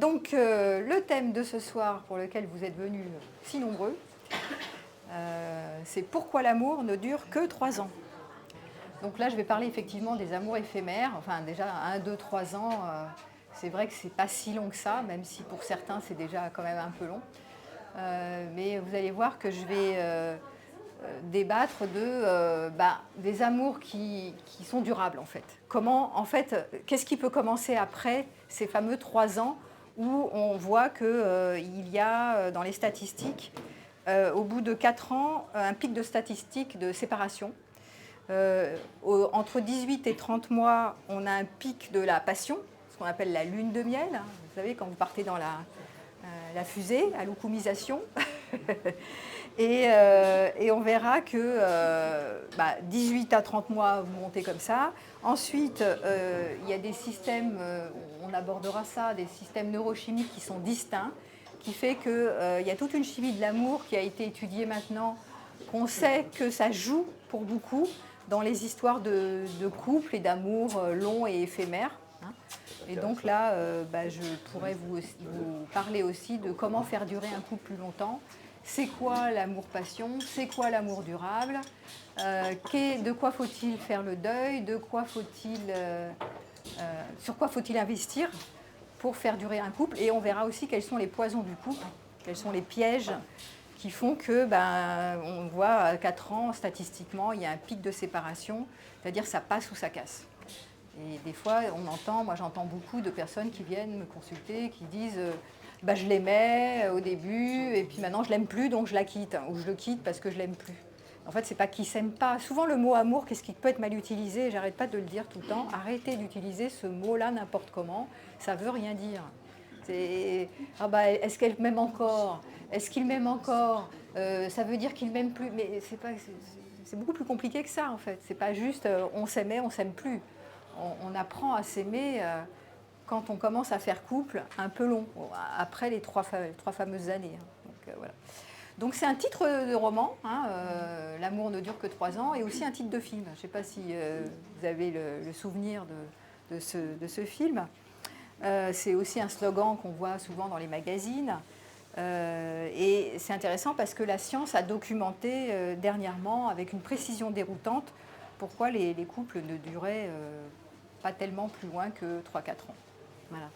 Donc, le thème de ce soir, pour lequel vous êtes venus si nombreux, c'est pourquoi l'amour ne dure que 3 ans. Donc là, je vais parler effectivement des amours éphémères. Enfin, déjà, 1, 2, 3 ans, c'est vrai que c'est pas si long que ça, même si pour certains, c'est déjà quand même un peu long. Mais vous allez voir que je vais débattre des amours qui sont durables, en fait. Comment, en fait, qu'est-ce qui peut commencer après ces fameux 3 ans où on voit qu'il y a dans les statistiques, au bout de 4 ans, un pic de statistiques de séparation. Entre 18 et 30 mois, on a un pic de la passion, ce qu'on appelle la lune de miel. Vous savez, quand vous partez dans la fusée, à l'oukumisation. Et on verra que 18 à 30 mois, vous montez comme ça. Ensuite, il y a des systèmes, on abordera ça, des systèmes neurochimiques qui sont distincts, qui fait qu'il y a toute une chimie de l'amour qui a été étudiée maintenant, qu'on sait que ça joue pour beaucoup dans les histoires de couple et d'amour longs et éphémères. Et donc là, je pourrais vous parler aussi de comment faire durer un couple plus longtemps. C'est quoi l'amour-passion? C'est quoi l'amour durable? De quoi faut-il faire le deuil? Sur quoi faut-il investir pour faire durer un couple? Et on verra aussi quels sont les poisons du couple, quels sont les pièges qui font que, on voit à 4 ans, statistiquement, il y a un pic de séparation, c'est-à-dire ça passe ou ça casse. Et des fois, moi j'entends beaucoup de personnes qui viennent me consulter, qui disent je l'aimais au début, et puis maintenant je l'aime plus, donc je la quitte, ou je le quitte parce que je l'aime plus. En fait, c'est pas qu'ils s'aiment pas. Souvent, le mot amour, qu'est-ce qui peut être mal utilisé? J'arrête pas de le dire tout le temps. Arrêtez d'utiliser ce mot-là n'importe comment. Ça veut rien dire. Est-ce qu'elle m'aime encore? Est-ce qu'il m'aime encore? Ça veut dire qu'il m'aime plus. Mais c'est beaucoup plus compliqué que ça, en fait. C'est pas juste on s'aimait, on s'aime plus. On apprend à s'aimer quand on commence à faire couple un peu long, après les trois fameuses années. Donc c'est un titre de roman, L'amour ne dure que 3 ans, et aussi un titre de film. Je ne sais pas si vous avez le souvenir de ce film. C'est aussi un slogan qu'on voit souvent dans les magazines. Et c'est intéressant parce que la science a documenté dernièrement, avec une précision déroutante, pourquoi les couples ne duraient pas tellement plus loin que 3-4 ans. Voilà.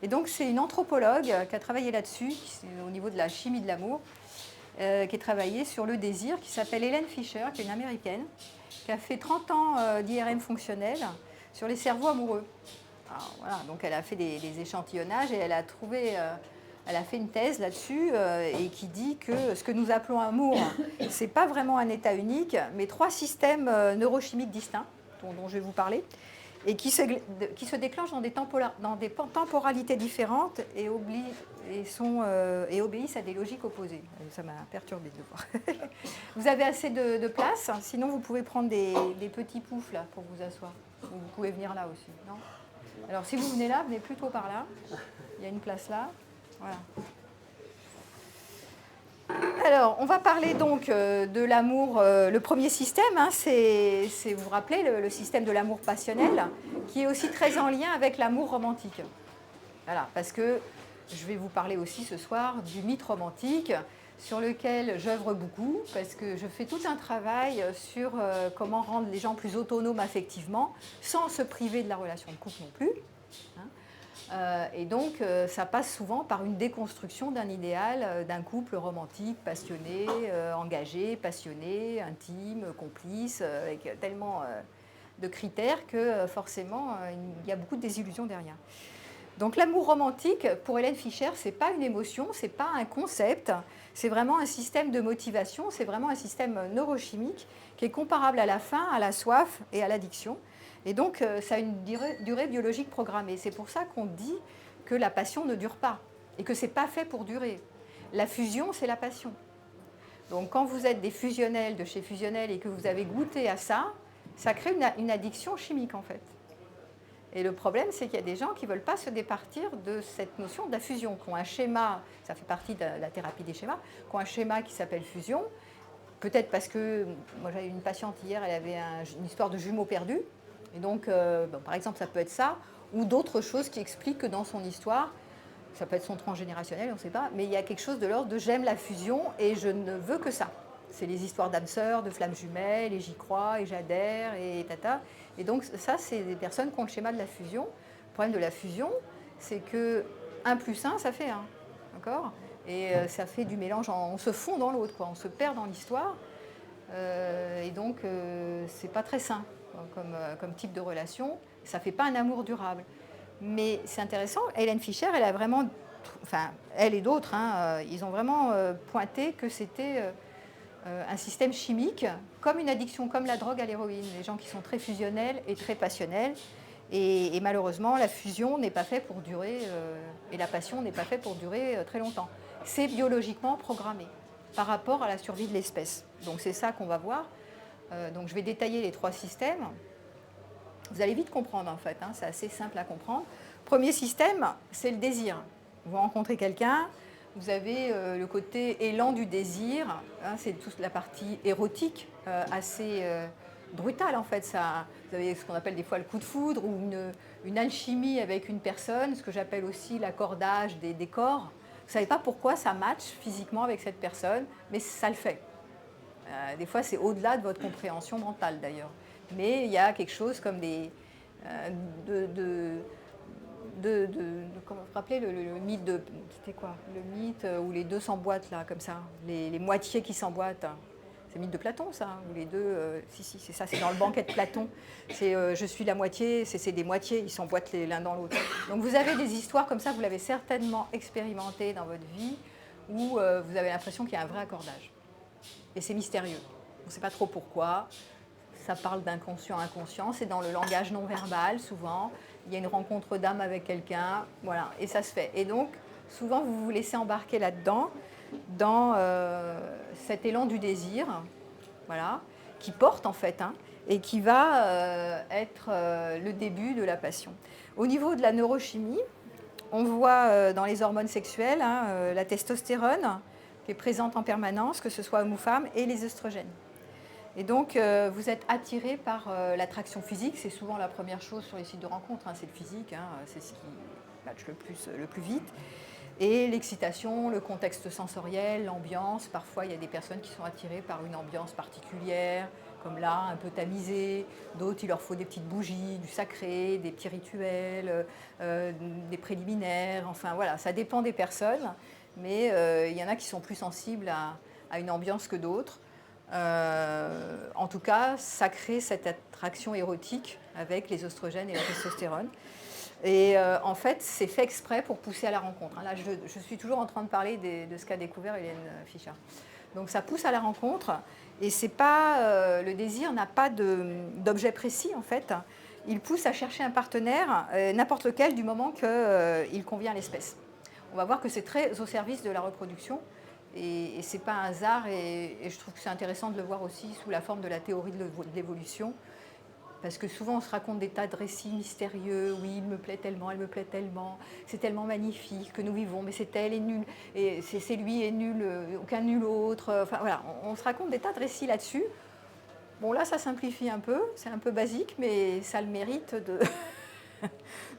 Et donc c'est une anthropologue qui a travaillé là-dessus, au niveau de la chimie de l'amour, qui a travaillé sur le désir, qui s'appelle Helen Fisher, qui est une américaine, qui a fait 30 ans d'IRM fonctionnel sur les cerveaux amoureux. Alors, voilà, donc elle a fait des échantillonnages et elle a fait une thèse là-dessus et qui dit que ce que nous appelons amour, ce n'est pas vraiment un état unique, mais 3 systèmes neurochimiques distincts, dont je vais vous parler, et qui se déclenchent dans des temporalités différentes et obéissent à des logiques opposées. Ça m'a perturbée de voir. Vous avez assez de place, sinon vous pouvez prendre des petits poufs là, pour vous asseoir. Ou vous pouvez venir là aussi. Non ? Alors si vous venez là, venez plutôt par là. Il y a une place là. Voilà. Alors, on va parler donc de l'amour. Le premier système, c'est, vous vous rappelez, le système de l'amour passionnel, qui est aussi très en lien avec l'amour romantique. Voilà, parce que je vais vous parler aussi ce soir du mythe romantique, sur lequel j'œuvre beaucoup, parce que je fais tout un travail sur comment rendre les gens plus autonomes affectivement, sans se priver de la relation de couple non plus. Et donc, ça passe souvent par une déconstruction d'un idéal d'un couple romantique, passionné, engagé, passionné, intime, complice, avec tellement de critères que forcément, il y a beaucoup de désillusions derrière. Donc l'amour romantique, pour Helen Fisher, ce n'est pas une émotion, ce n'est pas un concept, c'est vraiment un système de motivation, c'est vraiment un système neurochimique qui est comparable à la faim, à la soif et à l'addiction. Et donc, ça a une durée biologique programmée. C'est pour ça qu'on dit que la passion ne dure pas et que ce n'est pas fait pour durer. La fusion, c'est la passion. Donc, quand vous êtes des fusionnels de chez Fusionnel et que vous avez goûté à ça, ça crée une addiction chimique, en fait. Et le problème, c'est qu'il y a des gens qui ne veulent pas se départir de cette notion de la fusion, qui ont un schéma, ça fait partie de la thérapie des schémas, qui ont un schéma qui s'appelle fusion. Peut-être parce que, moi j'avais une patiente hier, elle avait une histoire de jumeaux perdus. Et donc, par exemple, ça peut être ça, ou d'autres choses qui expliquent que dans son histoire, ça peut être son transgénérationnel, on ne sait pas, mais il y a quelque chose de l'ordre de j'aime la fusion et je ne veux que ça. C'est les histoires d'âmes sœurs, de flammes jumelles, et j'y crois, et j'adhère, et tata. Et donc ça, c'est des personnes qui ont le schéma de la fusion. Le problème de la fusion, c'est que 1 plus 1, ça fait 1. D'accord ? Et ça fait du mélange, on se fond dans l'autre, quoi. On se perd dans l'histoire. Et donc, c'est pas très sain comme type de relation. Ça fait pas un amour durable. Mais c'est intéressant, Hélène Fischer, elle a vraiment, enfin, elle et d'autres, hein, ils ont vraiment pointé que c'était un système chimique, comme une addiction, comme la drogue à l'héroïne. Les gens qui sont très fusionnels et très passionnels. Et malheureusement, la fusion n'est pas faite pour durer, et la passion n'est pas faite pour durer très longtemps. C'est biologiquement programmé par rapport à la survie de l'espèce. Donc c'est ça qu'on va voir. Donc je vais détailler les 3 systèmes. Vous allez vite comprendre en fait, hein, c'est assez simple à comprendre. Premier système, c'est le désir. Vous rencontrez quelqu'un, vous avez le côté élan du désir, hein, c'est toute la partie érotique assez brutale en fait. Ça, vous avez ce qu'on appelle des fois le coup de foudre ou une alchimie avec une personne, ce que j'appelle aussi l'accordage des corps. Vous ne savez pas pourquoi ça match physiquement avec cette personne, mais ça le fait. Des fois, c'est au-delà de votre compréhension mentale d'ailleurs. Mais il y a quelque chose comme des... comment vous vous rappelez le mythe de... C'était quoi? Le mythe où les deux s'emboîtent là, comme ça. Les moitiés qui s'emboîtent. C'est le mythe de Platon, ça, où les deux... si, c'est ça, c'est dans le banquet de Platon. C'est je suis la moitié, c'est des moitiés, ils s'emboîtent l'un dans l'autre. Donc vous avez des histoires comme ça, vous l'avez certainement expérimenté dans votre vie, où vous avez l'impression qu'il y a un vrai accordage. Et c'est mystérieux. On ne sait pas trop pourquoi. Ça parle d'inconscient inconscient. C'est dans le langage non verbal, souvent. Il y a une rencontre d'âme avec quelqu'un. Voilà. Et ça se fait. Et donc, souvent, vous vous laissez embarquer là-dedans, dans cet élan du désir, voilà, qui porte, en fait, hein, et qui va être le début de la passion. Au niveau de la neurochimie, on voit dans les hormones sexuelles hein, la testostérone, qui est présente en permanence, que ce soit homme ou femme, et les œstrogènes. Et donc, vous êtes attiré par l'attraction physique, c'est souvent la première chose sur les sites de rencontres, hein, c'est le physique, hein, c'est ce qui matche le plus vite. Et l'excitation, le contexte sensoriel, l'ambiance, parfois il y a des personnes qui sont attirées par une ambiance particulière, comme là, un peu tamisée, d'autres il leur faut des petites bougies, du sacré, des petits rituels, des préliminaires, enfin voilà, ça dépend des personnes. Mais il y en a qui sont plus sensibles à une ambiance que d'autres. En tout cas, ça crée cette attraction érotique avec les oestrogènes et la testostérone. Et en fait, c'est fait exprès pour pousser à la rencontre. Là, je suis toujours en train de parler de ce qu'a découvert Hélène Fischer. Donc ça pousse à la rencontre, et c'est pas, le désir n'a pas d'objet précis, en fait. Il pousse à chercher un partenaire, n'importe lequel, du moment qu'il convient à l'espèce. On va voir que c'est très au service de la reproduction, et ce n'est pas un hasard, et je trouve que c'est intéressant de le voir aussi sous la forme de la théorie de l'évolution, parce que souvent on se raconte des tas de récits mystérieux, oui, il me plaît tellement, elle me plaît tellement, c'est tellement magnifique que nous vivons, mais c'est elle est nulle, et c'est lui est nul, aucun nul autre, enfin voilà, on se raconte des tas de récits là-dessus. Bon là ça simplifie un peu, c'est un peu basique, mais ça a le mérite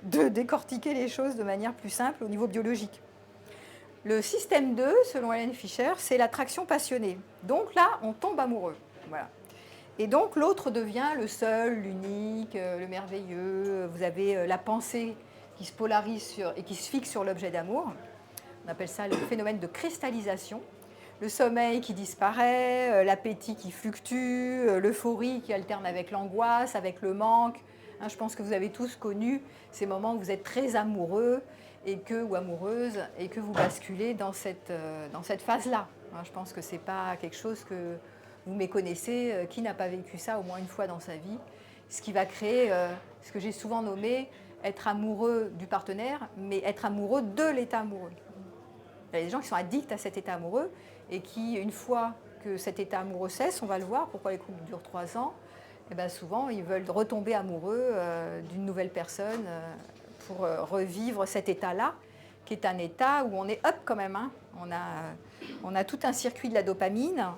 de décortiquer les choses de manière plus simple au niveau biologique. Le système 2, selon Hélène Fischer, c'est l'attraction passionnée. Donc là, on tombe amoureux. Voilà. Et donc l'autre devient le seul, l'unique, le merveilleux. Vous avez la pensée qui se polarise et qui se fixe sur l'objet d'amour. On appelle ça le phénomène de cristallisation. Le sommeil qui disparaît, l'appétit qui fluctue, l'euphorie qui alterne avec l'angoisse, avec le manque. Je pense que vous avez tous connu ces moments où vous êtes très amoureux ou amoureuse et que vous basculez dans cette phase-là. Je pense que ce n'est pas quelque chose que vous méconnaissez. Qui n'a pas vécu ça au moins une fois dans sa vie? Ce qui va créer ce que j'ai souvent nommé être amoureux du partenaire, mais être amoureux de l'état amoureux. Il y a des gens qui sont addicts à cet état amoureux et qui, une fois que cet état amoureux cesse, on va le voir, pourquoi les couples durent 3 ans, et bien souvent ils veulent retomber amoureux d'une nouvelle personne pour revivre cet état-là, qui est un état où on est up quand même. Hein. On a tout un circuit de la dopamine,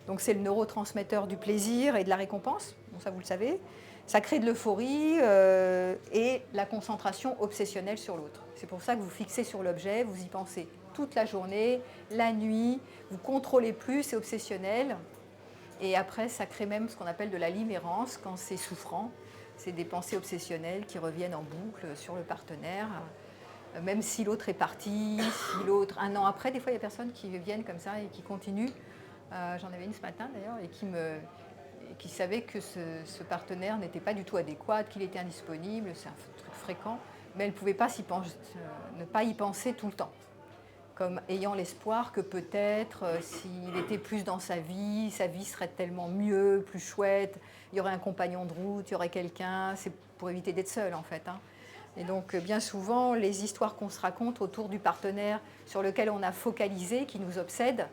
donc c'est le neurotransmetteur du plaisir et de la récompense, donc ça vous le savez. Ça crée de l'euphorie et la concentration obsessionnelle sur l'autre. C'est pour ça que vous fixez sur l'objet, vous y pensez toute la journée, la nuit, vous contrôlez plus, c'est obsessionnel. Et après, ça crée même ce qu'on appelle de la limérance quand c'est souffrant. C'est des pensées obsessionnelles qui reviennent en boucle sur le partenaire. Même si l'autre est parti, si l'autre, un an après, des fois il y a des personnes qui viennent comme ça et qui continuent. J'en avais une ce matin d'ailleurs, et qui savait que ce partenaire n'était pas du tout adéquat, qu'il était indisponible, c'est un truc fréquent, mais elle ne pouvait pas ne pas y penser tout le temps, comme ayant l'espoir que peut-être s'il était plus dans sa vie serait tellement mieux, plus chouette, il y aurait un compagnon de route, il y aurait quelqu'un, c'est pour éviter d'être seul en fait. Et donc bien souvent, les histoires qu'on se raconte autour du partenaire sur lequel on a focalisé, qui nous obsède,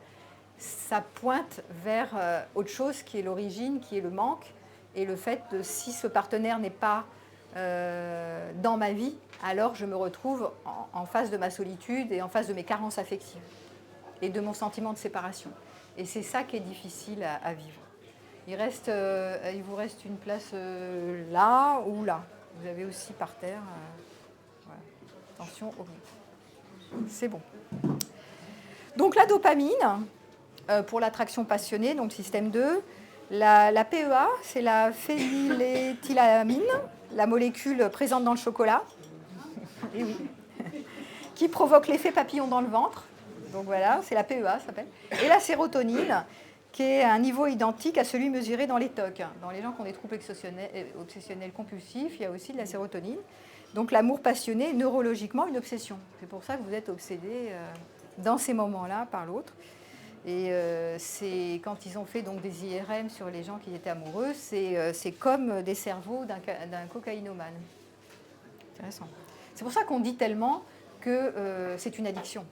ça pointe vers autre chose qui est l'origine, qui est le manque, et le fait de si ce partenaire n'est pas dans ma vie, alors je me retrouve en face de ma solitude et en face de mes carences affectives et de mon sentiment de séparation. Et c'est ça qui est difficile à vivre. Il vous reste une place là ou là. Vous avez aussi par terre. Voilà. Attention au but. C'est bon. Donc la dopamine, pour l'attraction passionnée, donc système 2. La PEA, c'est la phényléthylamine, la molécule présente dans le chocolat, et oui, qui provoque l'effet papillon dans le ventre. Donc voilà, c'est la PEA, ça s'appelle. Et la sérotonine, qui est à un niveau identique à celui mesuré dans les TOC. Dans les gens qui ont des troubles obsessionnels compulsifs, il y a aussi de la sérotonine. Donc l'amour passionné est neurologiquement une obsession. C'est pour ça que vous êtes obsédé dans ces moments-là par l'autre. Et c'est quand ils ont fait donc des IRM sur les gens qui étaient amoureux, c'est comme des cerveaux d'un cocaïnomane. Intéressant. C'est pour ça qu'on dit tellement que c'est une addiction.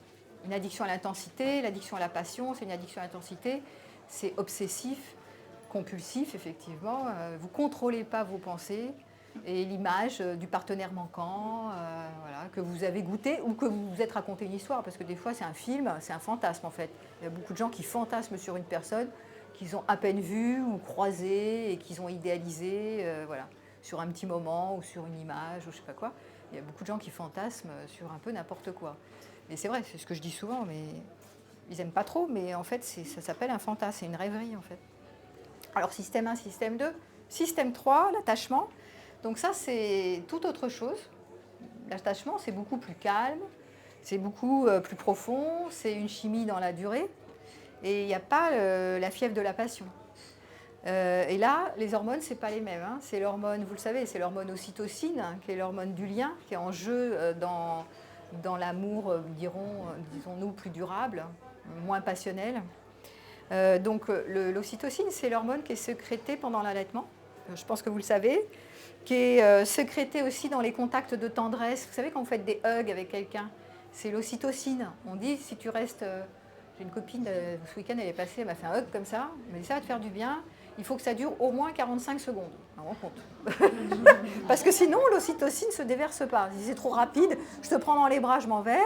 Une addiction à l'intensité, l'addiction à la passion, c'est une addiction à l'intensité. C'est obsessif, compulsif, effectivement. Vous ne contrôlez pas vos pensées et l'image du partenaire manquant, voilà, que vous avez goûté ou que vous vous êtes raconté une histoire. Parce que des fois, c'est un film, c'est un fantasme, en fait. Il y a beaucoup de gens qui fantasment sur une personne qu'ils ont à peine vue ou croisée et qu'ils ont idéalisée, voilà, sur un petit moment ou sur une image ou je ne sais pas quoi. Il y a beaucoup de gens qui fantasment sur un peu n'importe quoi. Et c'est vrai, c'est ce que je dis souvent, mais ils n'aiment pas trop, mais en fait, ça s'appelle un fantasme, c'est une rêverie, en fait. Alors, système 1, système 2. Système 3, l'attachement. Donc ça, c'est tout autre chose. L'attachement, c'est beaucoup plus calme, c'est beaucoup plus profond, c'est une chimie dans la durée, et il n'y a pas la fièvre de la passion. Et là, les hormones, ce n'est pas les mêmes. Hein. C'est l'hormone, vous le savez, c'est l'hormone ocytocine, qui est l'hormone du lien, qui est en jeu dans l'amour, disons-nous, plus durable, moins passionnel. Donc l'ocytocine, c'est l'hormone qui est sécrétée pendant l'allaitement, je pense que vous le savez, qui est sécrétée aussi dans les contacts de tendresse. Vous savez, quand vous faites des hugs avec quelqu'un, c'est l'ocytocine. On dit, si tu restes... J'ai une copine, ce week-end, elle est passée, elle m'a fait un hug comme ça, elle m'a dit, ça va te faire du bien, il faut que ça dure au moins 45 secondes. On rend compte. Parce que sinon, l'ocytocine ne se déverse pas. Si c'est trop rapide, je te prends dans les bras, je m'en vais,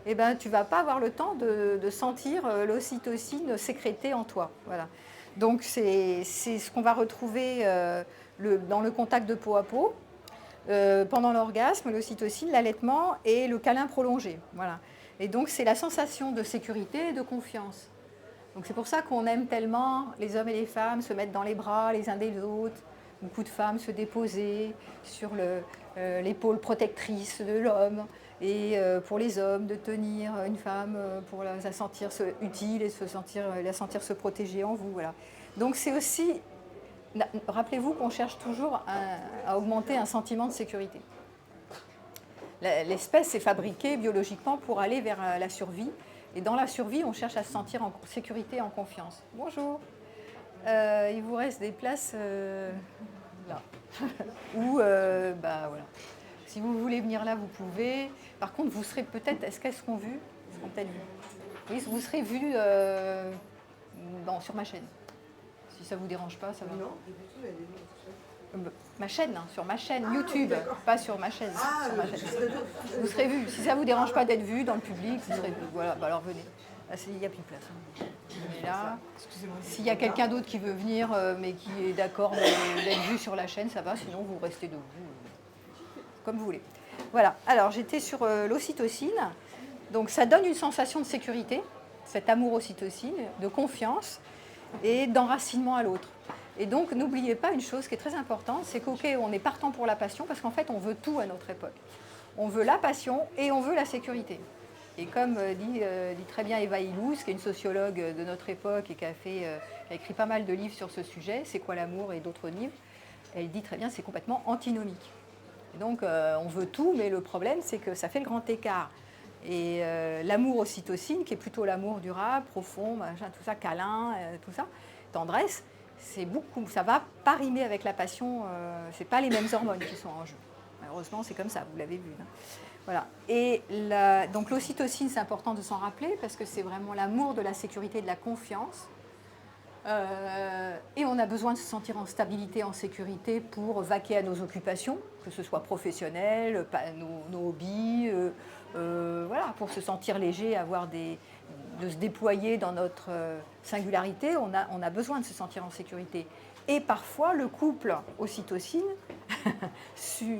eh ben, tu ne vas pas avoir le temps de sentir l'ocytocine sécrétée en toi. Voilà. Donc, c'est ce qu'on va retrouver dans le contact de peau à peau, pendant l'orgasme, l'ocytocine, l'allaitement et le câlin prolongé. Voilà. Et donc, c'est la sensation de sécurité et de confiance. Donc, c'est pour ça qu'on aime tellement, les hommes et les femmes, se mettre dans les bras les uns des autres. Beaucoup de femmes se déposer sur l'épaule protectrice de l'homme. Et pour les hommes, de tenir une femme pour la sentir utile et la sentir se protéger en vous. Voilà. Donc, c'est aussi... Rappelez-vous qu'on cherche toujours à augmenter un sentiment de sécurité. L'espèce est fabriquée biologiquement pour aller vers la survie. Et dans la survie, on cherche à se sentir en sécurité et en confiance. Bonjour. Il vous reste des places là. Ou, voilà. Si vous voulez venir là, vous pouvez. Par contre, vous serez peut-être... Est-ce qu'elles seront vues? Elles seront peut-être vues. Oui, vous serez vues sur ma chaîne. Si ça ne vous dérange pas, ça va. Non, ma chaîne, hein, sur ma chaîne YouTube, pas sur ma chaîne. Sur ma chaîne. Vous serez vu. Si ça ne vous dérange pas d'être vu dans le public, vous serez vu. Voilà, bah alors venez. Il n'y a plus de place. Hein. met là. S'il y a quelqu'un d'autre qui veut venir, mais qui est d'accord d'être vu sur la chaîne, ça va, sinon vous restez debout, comme vous voulez. Voilà, alors j'étais sur l'ocytocine. Donc ça donne une sensation de sécurité, cet amour ocytocine, de confiance et d'enracinement à l'autre. Et donc n'oubliez pas une chose qui est très importante, c'est qu'ok, on est partant pour la passion parce qu'en fait on veut tout à notre époque. On veut la passion et on veut la sécurité. Et comme dit très bien Eva Illouz, qui est une sociologue de notre époque et qui a écrit pas mal de livres sur ce sujet, C'est quoi l'amour et d'autres livres, elle dit très bien c'est complètement antinomique. Et donc on veut tout, mais le problème c'est que ça fait le grand écart. Et l'amour ocytocine, qui est plutôt l'amour durable, profond, machin, tout ça, câlin, tout ça, tendresse, c'est beaucoup, ça va pas rimer avec la passion, c'est pas les mêmes hormones qui sont en jeu. Malheureusement, c'est comme ça, vous l'avez vu. Hein. Voilà. Et donc l'ocytocine, c'est important de s'en rappeler parce que c'est vraiment l'amour de la sécurité et de la confiance. Et on a besoin de se sentir en stabilité, en sécurité pour vaquer à nos occupations, que ce soit professionnelles, nos hobbies, voilà, pour se sentir léger, de se déployer dans notre singularité, on a besoin de se sentir en sécurité. Et parfois, le couple ocytocine, sous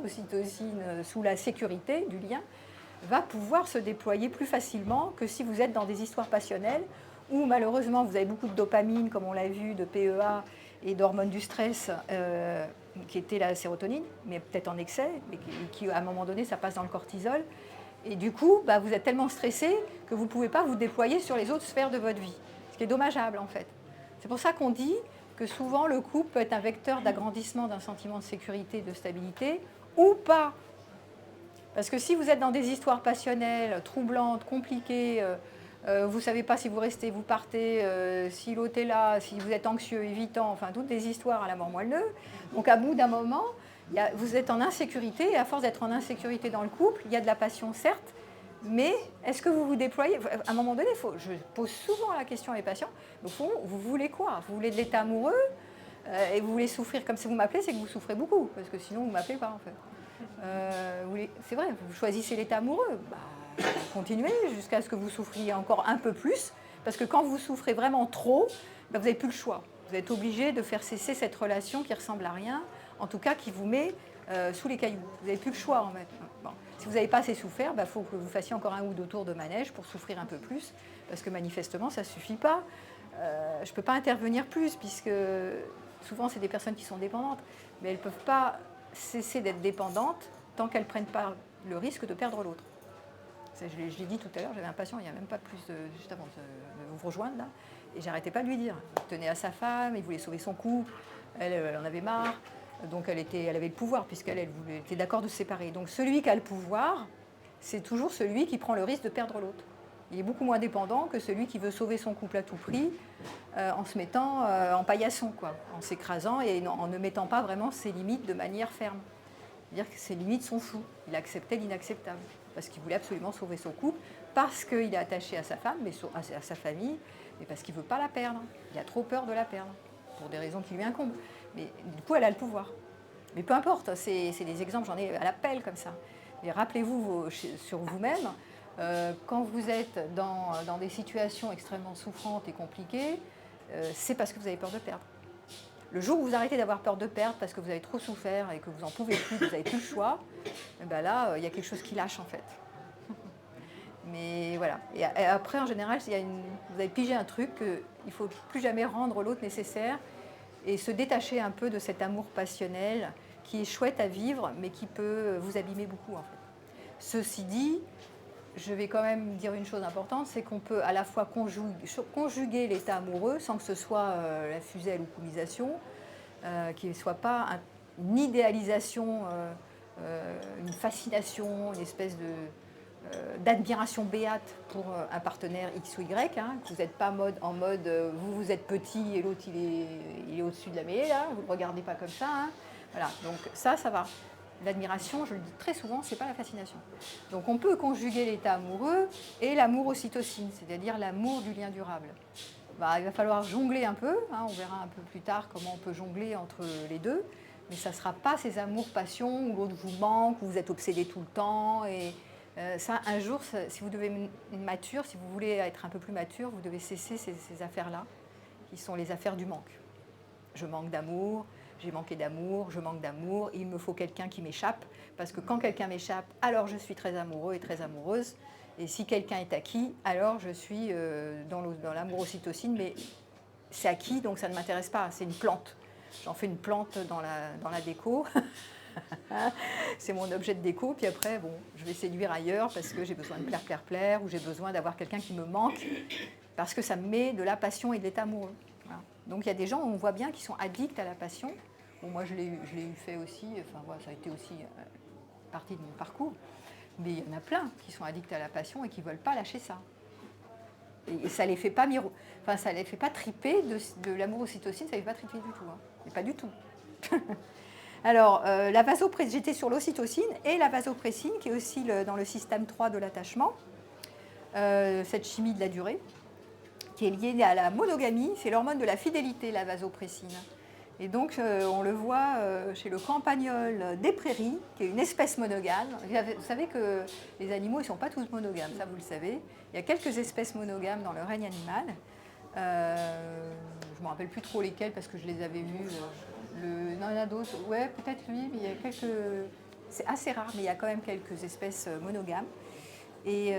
l'ocytocine, sous la sécurité du lien, va pouvoir se déployer plus facilement que si vous êtes dans des histoires passionnelles où malheureusement vous avez beaucoup de dopamine, comme on l'a vu, de PEA et d'hormones du stress, qui était la sérotonine, mais peut-être en excès, mais qui à un moment donné ça passe dans le cortisol. Et du coup, vous êtes tellement stressé que vous ne pouvez pas vous déployer sur les autres sphères de votre vie, ce qui est dommageable en fait. C'est pour ça qu'on dit que souvent le couple peut être un vecteur d'agrandissement d'un sentiment de sécurité, de stabilité, ou pas. Parce que si vous êtes dans des histoires passionnelles, troublantes, compliquées, vous ne savez pas si vous restez, vous partez, si l'autre est là, si vous êtes anxieux, évitant, enfin toutes des histoires à la mort moelleux. Donc à bout d'un moment, vous êtes en insécurité, et à force d'être en insécurité dans le couple, il y a de la passion certes, mais est-ce que vous vous déployez? À un moment donné, je pose souvent la question à mes patients, au fond, vous voulez quoi? Vous voulez de l'état amoureux et vous voulez souffrir comme si vous m'appelez, c'est que vous souffrez beaucoup, parce que sinon vous ne m'appelez pas en fait. C'est vrai, vous choisissez l'état amoureux, continuez jusqu'à ce que vous souffriez encore un peu plus, parce que quand vous souffrez vraiment trop, vous n'avez plus le choix. Vous êtes obligé de faire cesser cette relation qui ressemble à rien, en tout cas qui vous met sous les cailloux. Vous n'avez plus le choix en fait. Bon. Si vous n'avez pas assez souffert, faut que vous fassiez encore un ou deux tours de manège pour souffrir un peu plus, parce que manifestement ça ne suffit pas. Je ne peux pas intervenir plus, puisque souvent c'est des personnes qui sont dépendantes, mais elles ne peuvent pas cesser d'être dépendantes tant qu'elles ne prennent pas le risque de perdre l'autre. Je l'ai dit tout à l'heure, j'avais un patient, il n'y a même pas plus juste avant de vous rejoindre là, et j'arrêtais pas de lui dire. Il tenait à sa femme, il voulait sauver son couple, elle en avait marre, donc elle avait le pouvoir puisqu'elle était d'accord de se séparer. Donc celui qui a le pouvoir, c'est toujours celui qui prend le risque de perdre l'autre. Il est beaucoup moins dépendant que celui qui veut sauver son couple à tout prix en se mettant en paillasson, quoi, en s'écrasant et en ne mettant pas vraiment ses limites de manière ferme. C'est-à-dire que ses limites sont floues. Il acceptait l'inacceptable parce qu'il voulait absolument sauver son couple, parce qu'il est attaché à sa femme, mais à sa famille, mais parce qu'il ne veut pas la perdre. Il a trop peur de la perdre, pour des raisons qui lui incombent. Mais du coup, elle a le pouvoir. Mais peu importe, c'est des exemples, j'en ai à l'appel comme ça. Mais rappelez-vous sur vous-même, quand vous êtes dans des situations extrêmement souffrantes et compliquées, c'est parce que vous avez peur de perdre. Le jour où vous arrêtez d'avoir peur de perdre parce que vous avez trop souffert et que vous n'en pouvez plus, que vous n'avez plus le choix, là, il y a quelque chose qui lâche en fait. Mais voilà. Et après, en général, vous avez pigé un truc qu'il ne faut plus jamais rendre l'autre nécessaire et se détacher un peu de cet amour passionnel qui est chouette à vivre, mais qui peut vous abîmer beaucoup en fait. Ceci dit, je vais quand même dire une chose importante, c'est qu'on peut à la fois conjuguer l'état amoureux sans que ce soit la fuselle ou coumisation, qu'il ne soit pas une idéalisation, une fascination, une espèce d'admiration béate pour un partenaire X ou Y, hein, que vous n'êtes pas en mode vous êtes petit et l'autre il est au-dessus de la mêlée, là, vous ne le regardez pas comme ça. Hein. Voilà, donc ça va. L'admiration, je le dis très souvent, ce n'est pas la fascination. Donc on peut conjuguer l'état amoureux et l'amour ocytocine, c'est-à-dire l'amour du lien durable. Il va falloir jongler un peu, hein, on verra un peu plus tard comment on peut jongler entre les deux, mais ça ne sera pas ces amours-passions où l'autre vous manque, où vous êtes obsédé tout le temps. Et Ça, un jour, si vous devez mature, si vous voulez être un peu plus mature, vous devez cesser ces affaires-là, qui sont les affaires du manque. Je manque d'amour, j'ai manqué d'amour, je manque d'amour, il me faut quelqu'un qui m'échappe, parce que quand quelqu'un m'échappe, alors je suis très amoureux et très amoureuse, et si quelqu'un est acquis, alors je suis dans l'amour-ocytocine, mais c'est acquis, donc ça ne m'intéresse pas, c'est une plante. J'en fais une plante dans la déco. C'est mon objet de déco, puis après, bon, je vais séduire ailleurs parce que j'ai besoin de plaire, ou j'ai besoin d'avoir quelqu'un qui me manque, parce que ça me met de la passion et de l'état amoureux. Voilà. Donc il y a des gens, on voit bien, qui sont addicts à la passion. Bon, moi, je l'ai eu fait aussi, enfin, voilà, ça a été aussi partie de mon parcours. Mais il y en a plein qui sont addicts à la passion et qui ne veulent pas lâcher ça. Et ça ne les fait pas ça les fait pas triper de l'amour-ocytocine, ça ne les fait pas triper du tout. Hein. Mais pas du tout. Alors, j'étais sur l'ocytocine et la vasopressine, qui est aussi dans le système 3 de l'attachement, cette chimie de la durée, qui est liée à la monogamie, c'est l'hormone de la fidélité, la vasopressine. Et donc, on le voit chez le campagnol des prairies, qui est une espèce monogame. Vous savez que les animaux, ils ne sont pas tous monogames, ça vous le savez. Il y a quelques espèces monogames dans le règne animal. Je ne me rappelle plus trop lesquelles parce que je les avais vues. Non, il y en a d'autres. Ouais, peut-être lui, mais il y a quelques. C'est assez rare, mais il y a quand même quelques espèces monogames. Et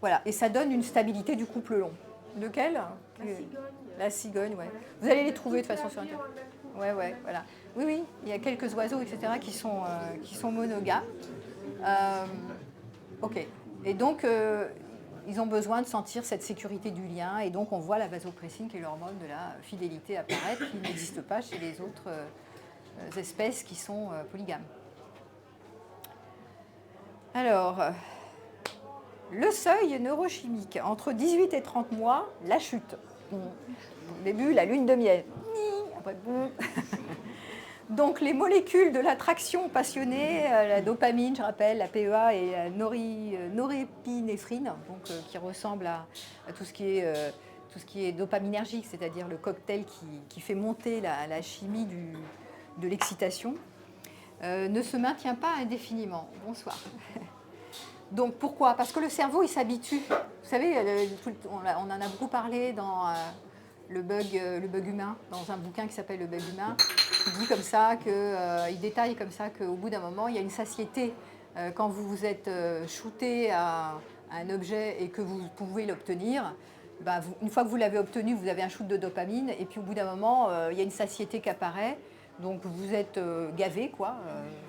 voilà. Et ça donne une stabilité du couple long. Lequel ? La cigogne. La cigogne, ouais. Vous allez les trouver de toute façon sur Internet. Ouais, voilà. Oui, oui, il y a quelques oiseaux, etc., qui sont monogames. Ok. Et donc, ils ont besoin de sentir cette sécurité du lien, et donc on voit la vasopressine, qui est l'hormone de la fidélité, apparaître, qui n'existe pas chez les autres espèces qui sont polygames. Alors, le seuil neurochimique, entre 18 et 30 mois, la chute. Au début, la lune de miel. Après, boum. Donc les molécules de l'attraction passionnée, la dopamine, je rappelle, la PEA et la norépinéphrine, donc, qui ressemblent à tout ce qui est dopaminergique, c'est-à-dire le cocktail qui fait monter la chimie de l'excitation, ne se maintient pas indéfiniment. Bonsoir. Donc pourquoi ? Parce que le cerveau, il s'habitue. Vous savez, on en a beaucoup parlé dans le bug humain, dans un bouquin qui s'appelle Le bug humain, qui dit comme ça, il détaille comme ça qu'au bout d'un moment, il y a une satiété. Quand vous vous êtes shooté à un objet et que vous pouvez l'obtenir, une fois que vous l'avez obtenu, vous avez un shoot de dopamine, et puis au bout d'un moment, il y a une satiété qui apparaît. Donc vous êtes gavé, quoi.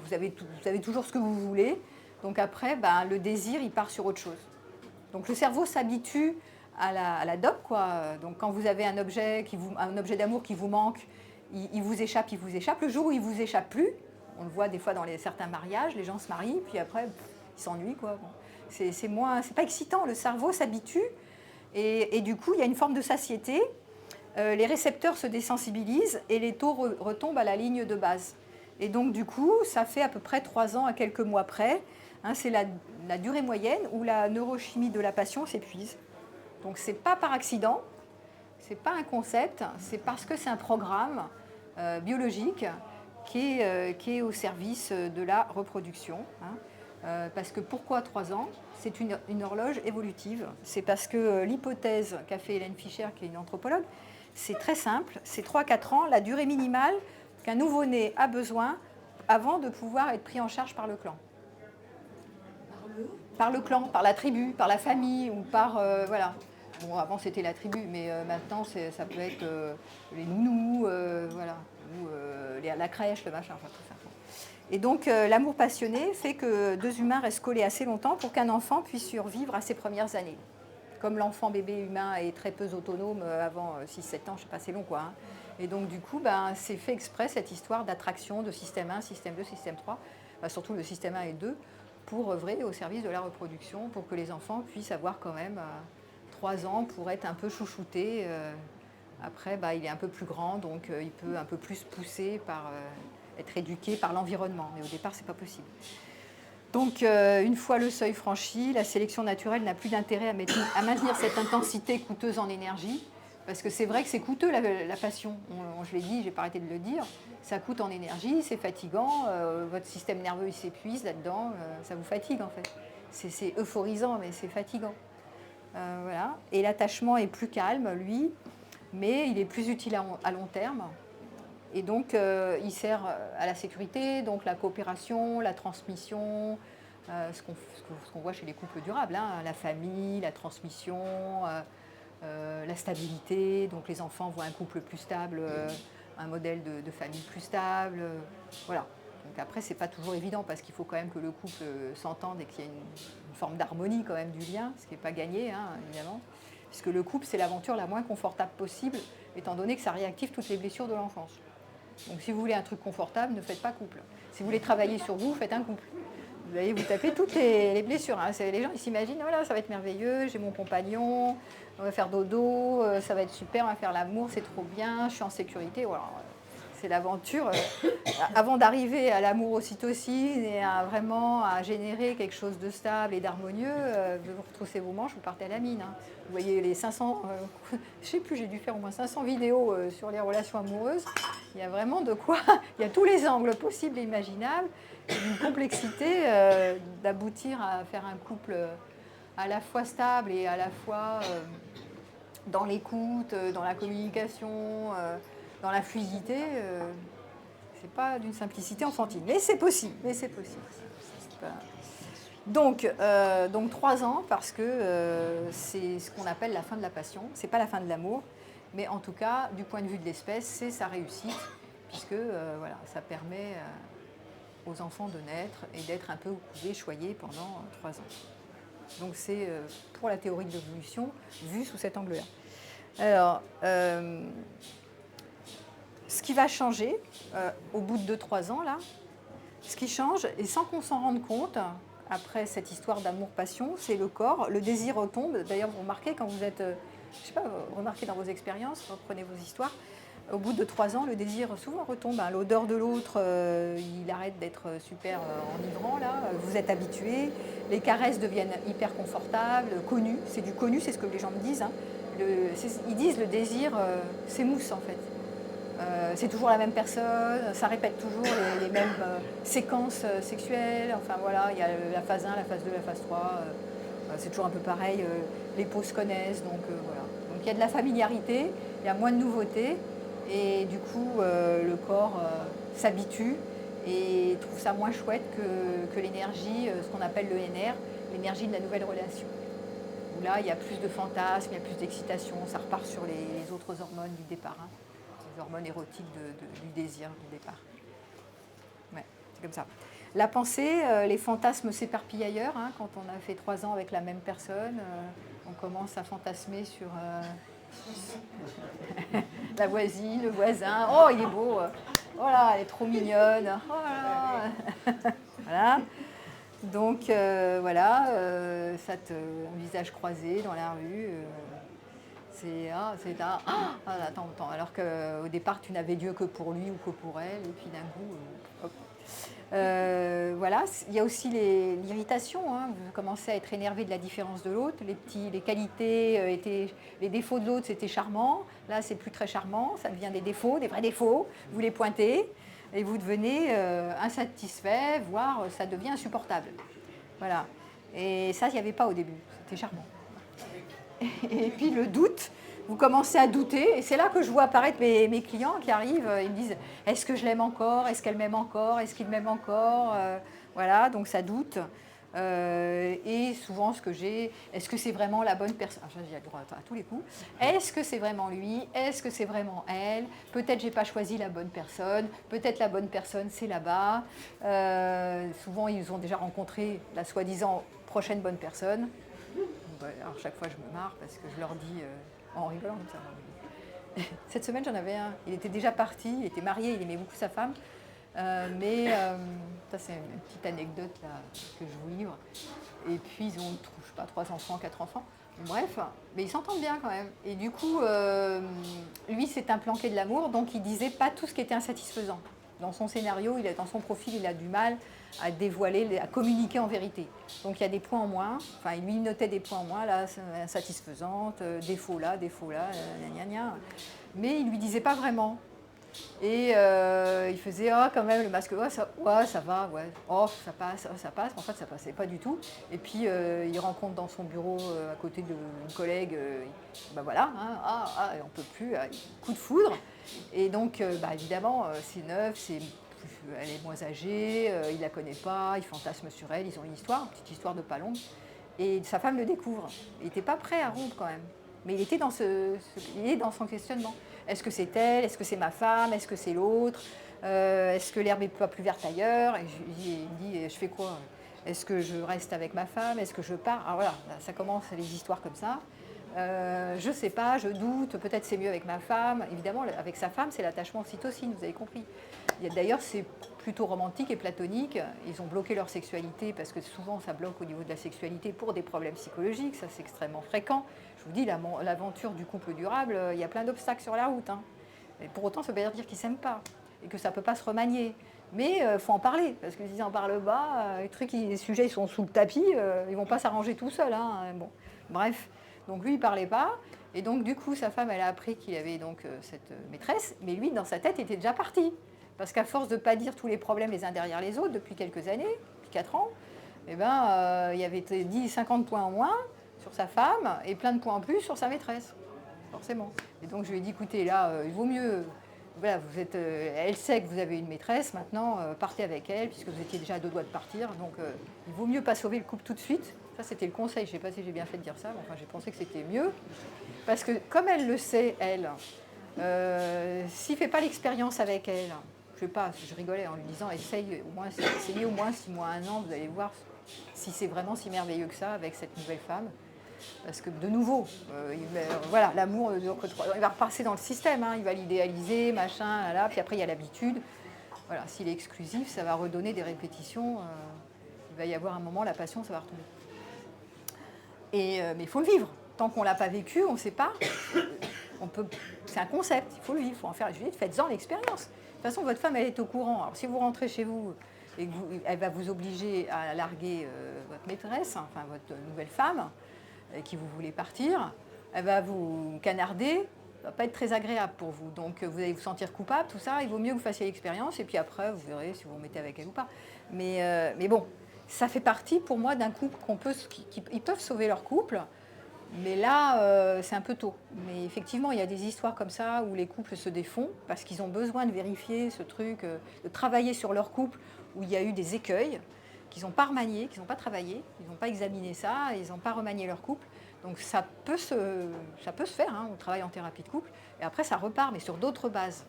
Vous avez toujours ce que vous voulez. Donc après, le désir, il part sur autre chose. Donc le cerveau s'habitue à la dope, quoi. Donc quand vous avez un objet d'amour qui vous manque, il vous échappe. Le jour où il vous échappe plus, on le voit des fois dans certains mariages, les gens se marient, puis après, ils s'ennuient, quoi. Bon. C'est pas excitant. Le cerveau s'habitue, et du coup, il y a une forme de satiété. Les récepteurs se désensibilisent et les taux retombent à la ligne de base. Et donc, du coup, ça fait à peu près 3 ans à quelques mois près. Hein, c'est la durée moyenne où la neurochimie de la passion s'épuise. Donc, ce n'est pas par accident, ce n'est pas un concept, c'est parce que c'est un programme biologique qui est au service de la reproduction. Hein. Parce que pourquoi 3 ans ? C'est une horloge évolutive. C'est parce que l'hypothèse qu'a fait Hélène Fischer, qui est une anthropologue, c'est très simple, c'est 3-4 ans, la durée minimale qu'un nouveau-né a besoin avant de pouvoir être pris en charge par le clan. Par le clan, par la tribu, par la famille, ou par... voilà. Bon, avant c'était la tribu, mais maintenant ça peut être les nounous, voilà, ou la crèche, le machin, enfin tout ça. Et donc l'amour passionné fait que 2 humains restent collés assez longtemps pour qu'un enfant puisse survivre à ses premières années. Comme l'enfant bébé humain est très peu autonome avant 6-7 ans, je ne sais pas, c'est long, quoi. Hein. Et donc du coup, c'est fait exprès, cette histoire d'attraction de système 1, système 2, système 3, surtout le système 1 et 2, pour œuvrer au service de la reproduction, pour que les enfants puissent avoir quand même 3 ans pour être un peu chouchoutés. Après, il est un peu plus grand, donc il peut un peu plus pousser par être éduqué par l'environnement. Mais au départ, ce n'est pas possible. Donc, une fois le seuil franchi, la sélection naturelle n'a plus d'intérêt à maintenir cette intensité coûteuse en énergie, Parce que c'est vrai que c'est coûteux la passion, je l'ai dit, j'ai pas arrêté de le dire, ça coûte en énergie, c'est fatigant, votre système nerveux il s'épuise là-dedans, ça vous fatigue en fait. C'est euphorisant mais c'est fatigant. Voilà. Et l'attachement est plus calme, lui, mais il est plus utile à long terme. Et donc il sert à la sécurité, donc la coopération, la transmission, ce qu'on voit chez les couples durables, hein, la famille, la transmission, la stabilité, donc les enfants voient un couple plus stable, un modèle de famille plus stable, voilà. Donc après, c'est pas toujours évident parce qu'il faut quand même que le couple s'entende et qu'il y ait une forme d'harmonie quand même du lien, ce qui n'est pas gagné, hein, évidemment, puisque le couple, c'est l'aventure la moins confortable possible, étant donné que ça réactive toutes les blessures de l'enfance. Donc si vous voulez un truc confortable, ne faites pas couple. Si vous voulez travailler sur vous, faites un couple. Vous allez vous taper toutes les blessures. Hein. Les gens ils s'imaginent, voilà, ça va être merveilleux, j'ai mon compagnon, on va faire dodo, ça va être super, on va faire l'amour, c'est trop bien, je suis en sécurité. Voilà. C'est l'aventure. Avant d'arriver à l'amour ocytocine et vraiment à générer quelque chose de stable et d'harmonieux, vous retroussez vos manches, vous partez à la mine. Hein. Vous voyez les 500, je ne sais plus, j'ai dû faire au moins 500 vidéos sur les relations amoureuses. Il y a vraiment de quoi, il y a tous les angles possibles et imaginables, une complexité d'aboutir à faire un couple à la fois stable et à la fois dans l'écoute, dans la communication, dans la fluidité. C'est pas d'une simplicité enfantine, mais c'est possible. Donc 3 ans, parce que c'est ce qu'on appelle la fin de la passion. C'est pas la fin de l'amour, mais en tout cas, du point de vue de l'espèce, c'est sa réussite, puisque voilà, ça permet aux enfants de naître et d'être un peu couvés, choyés pendant 3 ans. Donc c'est pour la théorie de l'évolution, vue sous cet angle-là. Alors, ce qui va changer au bout de 2-3 ans, là, ce qui change, et sans qu'on s'en rende compte, après cette histoire d'amour-passion, c'est le corps, le désir retombe. D'ailleurs, vous remarquez quand vous êtes, je sais pas, remarquez dans vos expériences, reprenez vos histoires, au bout de 3 ans, le désir souvent retombe. Hein. L'odeur de l'autre, il arrête d'être super enivrant, là. Vous êtes habitué, les caresses deviennent hyper confortables, connues. C'est du connu, c'est ce que les gens me disent. Hein. Ils disent le désir s'émousse en fait. C'est toujours la même personne, ça répète toujours les mêmes séquences sexuelles. Enfin voilà, il y a la phase 1, la phase 2, la phase 3. C'est toujours un peu pareil. Les peaux se connaissent, donc voilà. Donc il y a de la familiarité, il y a moins de nouveautés. Et du coup, le corps s'habitue et trouve ça moins chouette que l'énergie, ce qu'on appelle le NR, l'énergie de la nouvelle relation. Où là, il y a plus de fantasmes, il y a plus d'excitation, ça repart sur les autres hormones du départ. Hein. Hormones érotiques du désir du départ. Ouais, c'est comme ça. La pensée, les fantasmes s'éparpillent ailleurs. Hein, quand on a fait 3 ans avec la même personne, on commence à fantasmer sur la voisine, le voisin. Oh, il est beau. Oh là, elle est trop mignonne. Oh là là. Voilà. Donc voilà, un visage croisé dans la rue. Attends, alors qu'au départ tu n'avais Dieu que pour lui ou que pour elle, et puis d'un coup, hop. Voilà, il y a aussi l'irritation, hein. Vous commencez à être énervé de la différence de l'autre, les qualités les défauts de l'autre c'était charmant, là c'est plus très charmant, ça devient des défauts, des vrais défauts, vous les pointez et vous devenez insatisfait, voire ça devient insupportable. Voilà, et ça il n'y avait pas au début, c'était charmant. Et puis le doute, vous commencez à douter, et c'est là que je vois apparaître mes clients qui arrivent, ils me disent « Est-ce que je l'aime encore? Est-ce qu'elle m'aime encore? Est-ce qu'il m'aime encore ?» Voilà, donc ça doute. Et souvent ce que j'ai, est-ce que c'est vraiment la bonne personne? J'ai le droit à tous les coups. Est-ce que c'est vraiment lui? Est-ce que c'est vraiment elle? Peut-être j'ai pas choisi la bonne personne, peut-être la bonne personne c'est là-bas. Souvent ils ont déjà rencontré la soi-disant prochaine bonne personne. Alors chaque fois je me marre parce que je leur dis en rigolant comme ça. Cette semaine j'en avais un, il était déjà parti, il était marié, il aimait beaucoup sa femme, mais ça c'est une petite anecdote là, que je vous livre. Et puis ils ont, je sais pas, 3 enfants, 4 enfants, bref, mais ils s'entendent bien quand même. Et du coup, lui c'est un planqué de l'amour, donc il disait pas tout ce qui était insatisfaisant. Dans son scénario, dans son profil, il a du mal à dévoiler, à communiquer en vérité. Donc il y a des points en moins, enfin il lui notait des points en moins, là, insatisfaisante, défaut là, gna gna gna. Mais il ne lui disait pas vraiment. Et il faisait quand même le masque, ça va, ouais, oh ça passe, en fait ça passait pas du tout. Et puis il rencontre dans son bureau à côté d'une collègue, ben voilà, hein, on ne peut plus, coup de foudre. Et donc évidemment c'est neuf, elle est moins âgée, il la connaît pas, il fantasme sur elle, ils ont une histoire, une petite histoire de pas longue. Et sa femme le découvre. Il n'était pas prêt à rompre quand même. Mais il était il est dans son questionnement. Est-ce que c'est elle? Est-ce que c'est ma femme? Est-ce que c'est l'autre? Est-ce que l'herbe n'est pas plus verte ailleurs? Et il me dit, je fais quoi? Est-ce que je reste avec ma femme? Est-ce que je pars? Alors voilà, ça commence les histoires comme ça. Je ne sais pas, je doute, peut-être c'est mieux avec ma femme. Évidemment, avec sa femme, c'est l'attachement ocytocine, vous avez compris. D'ailleurs, c'est plutôt romantique et platonique. Ils ont bloqué leur sexualité parce que souvent, ça bloque au niveau de la sexualité pour des problèmes psychologiques. Ça, c'est extrêmement fréquent. Je vous dis, l'aventure du couple durable, il y a plein d'obstacles sur la route. Hein. Et pour autant, ça ne veut pas dire qu'ils ne s'aiment pas et que ça ne peut pas se remanier. Mais il faut en parler, parce que s'ils en parlent pas, les sujets ils sont sous le tapis, ils ne vont pas s'arranger tout seuls. Hein. Bon, bref. Donc lui, il ne parlait pas. Et donc, du coup, sa femme, elle a appris qu'il avait donc cette maîtresse. Mais lui, dans sa tête, il était déjà parti. Parce qu'à force de ne pas dire tous les problèmes les uns derrière les autres, depuis quelques années, depuis 4 ans, il y avait 50 points en moins sur sa femme et plein de points en plus sur sa maîtresse. Forcément. Et donc, je lui ai dit, écoutez, là, il vaut mieux... Voilà, elle sait que vous avez une maîtresse, maintenant, partez avec elle, puisque vous étiez déjà à 2 doigts de partir. Donc, il vaut mieux pas sauver le couple tout de suite. Ça, c'était le conseil. Je ne sais pas si j'ai bien fait de dire ça, mais enfin, j'ai pensé que c'était mieux. Parce que, comme elle le sait, elle, s'il ne fait pas l'expérience avec elle, je sais pas, je rigolais en lui disant, essayez au moins 6 mois, 1 an, vous allez voir si c'est vraiment si merveilleux que ça avec cette nouvelle femme. Parce que de nouveau, voilà, l'amour, il va repasser dans le système, hein, il va l'idéaliser, machin, là, puis après il y a l'habitude. Voilà, s'il est exclusif, ça va redonner des répétitions. Il va y avoir un moment, la passion, ça va retomber. Mais il faut le vivre. Tant qu'on ne l'a pas vécu, on ne sait pas. C'est un concept, il faut le vivre, il faut en faire. Je lui dis, faites-en l'expérience. De toute façon, votre femme, elle est au courant. Alors si vous rentrez chez vous et elle va vous obliger à larguer votre maîtresse, enfin votre nouvelle femme, avec qui vous voulez partir, elle va vous canarder, ça ne va pas être très agréable pour vous. Donc vous allez vous sentir coupable, tout ça, il vaut mieux que vous fassiez l'expérience, et puis après, vous verrez si vous vous mettez avec elle ou pas. Mais bon, ça fait partie pour moi d'un couple ils peuvent sauver leur couple, mais là, c'est un peu tôt. Mais effectivement, il y a des histoires comme ça où les couples se défont, parce qu'ils ont besoin de vérifier ce truc, de travailler sur leur couple, où il y a eu des écueils, qu'ils n'ont pas remanié, qu'ils n'ont pas travaillé, ils n'ont pas examiné ça, ils n'ont pas remanié leur couple. Donc ça peut se faire, hein, on travaille en thérapie de couple, et après ça repart, mais sur d'autres bases.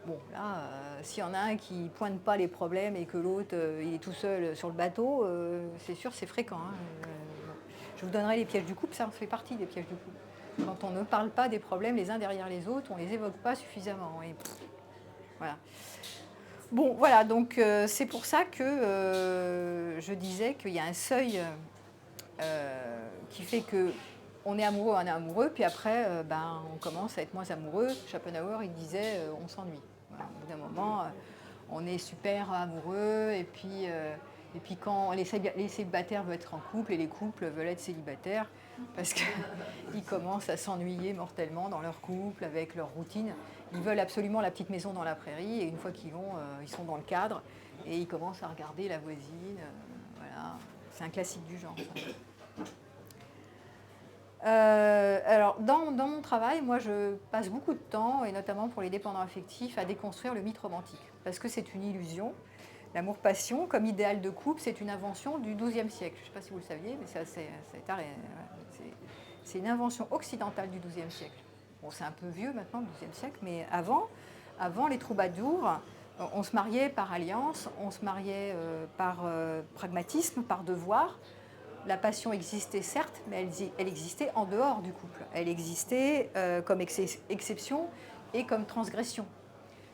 Bon, là, s'il y en a un qui ne pointe pas les problèmes et que l'autre, il est tout seul sur le bateau, c'est sûr, c'est fréquent. Hein. Je vous donnerai les pièges du couple, ça fait partie des pièges du couple. Quand on ne parle pas des problèmes les uns derrière les autres, on ne les évoque pas suffisamment. Et voilà. Bon, voilà, donc c'est pour ça que je disais qu'il y a un seuil qui fait qu'on est amoureux, puis après, on commence à être moins amoureux. Schopenhauer, il disait, on s'ennuie. Voilà, au bout d'un moment, on est super amoureux, et puis quand les célibataires veulent être en couple, et les couples veulent être célibataires, parce qu'ils commencent à s'ennuyer mortellement dans leur couple, avec leur routine. Ils veulent absolument la petite maison dans la prairie, et une fois qu'ils vont, ils sont dans le cadre, et ils commencent à regarder la voisine. Voilà, c'est un classique du genre. Alors, dans mon travail, moi, je passe beaucoup de temps, et notamment pour les dépendants affectifs, à déconstruire le mythe romantique, parce que c'est une illusion. L'amour-passion, comme idéal de couple, c'est une invention du XIIe siècle. Je ne sais pas si vous le saviez, mais c'est une invention occidentale du XIIe siècle. Bon, c'est un peu vieux maintenant, le XIIe siècle, mais avant les troubadours, on se mariait par alliance, on se mariait par pragmatisme, par devoir. La passion existait certes, mais elle existait en dehors du couple. Elle existait comme exception et comme transgression.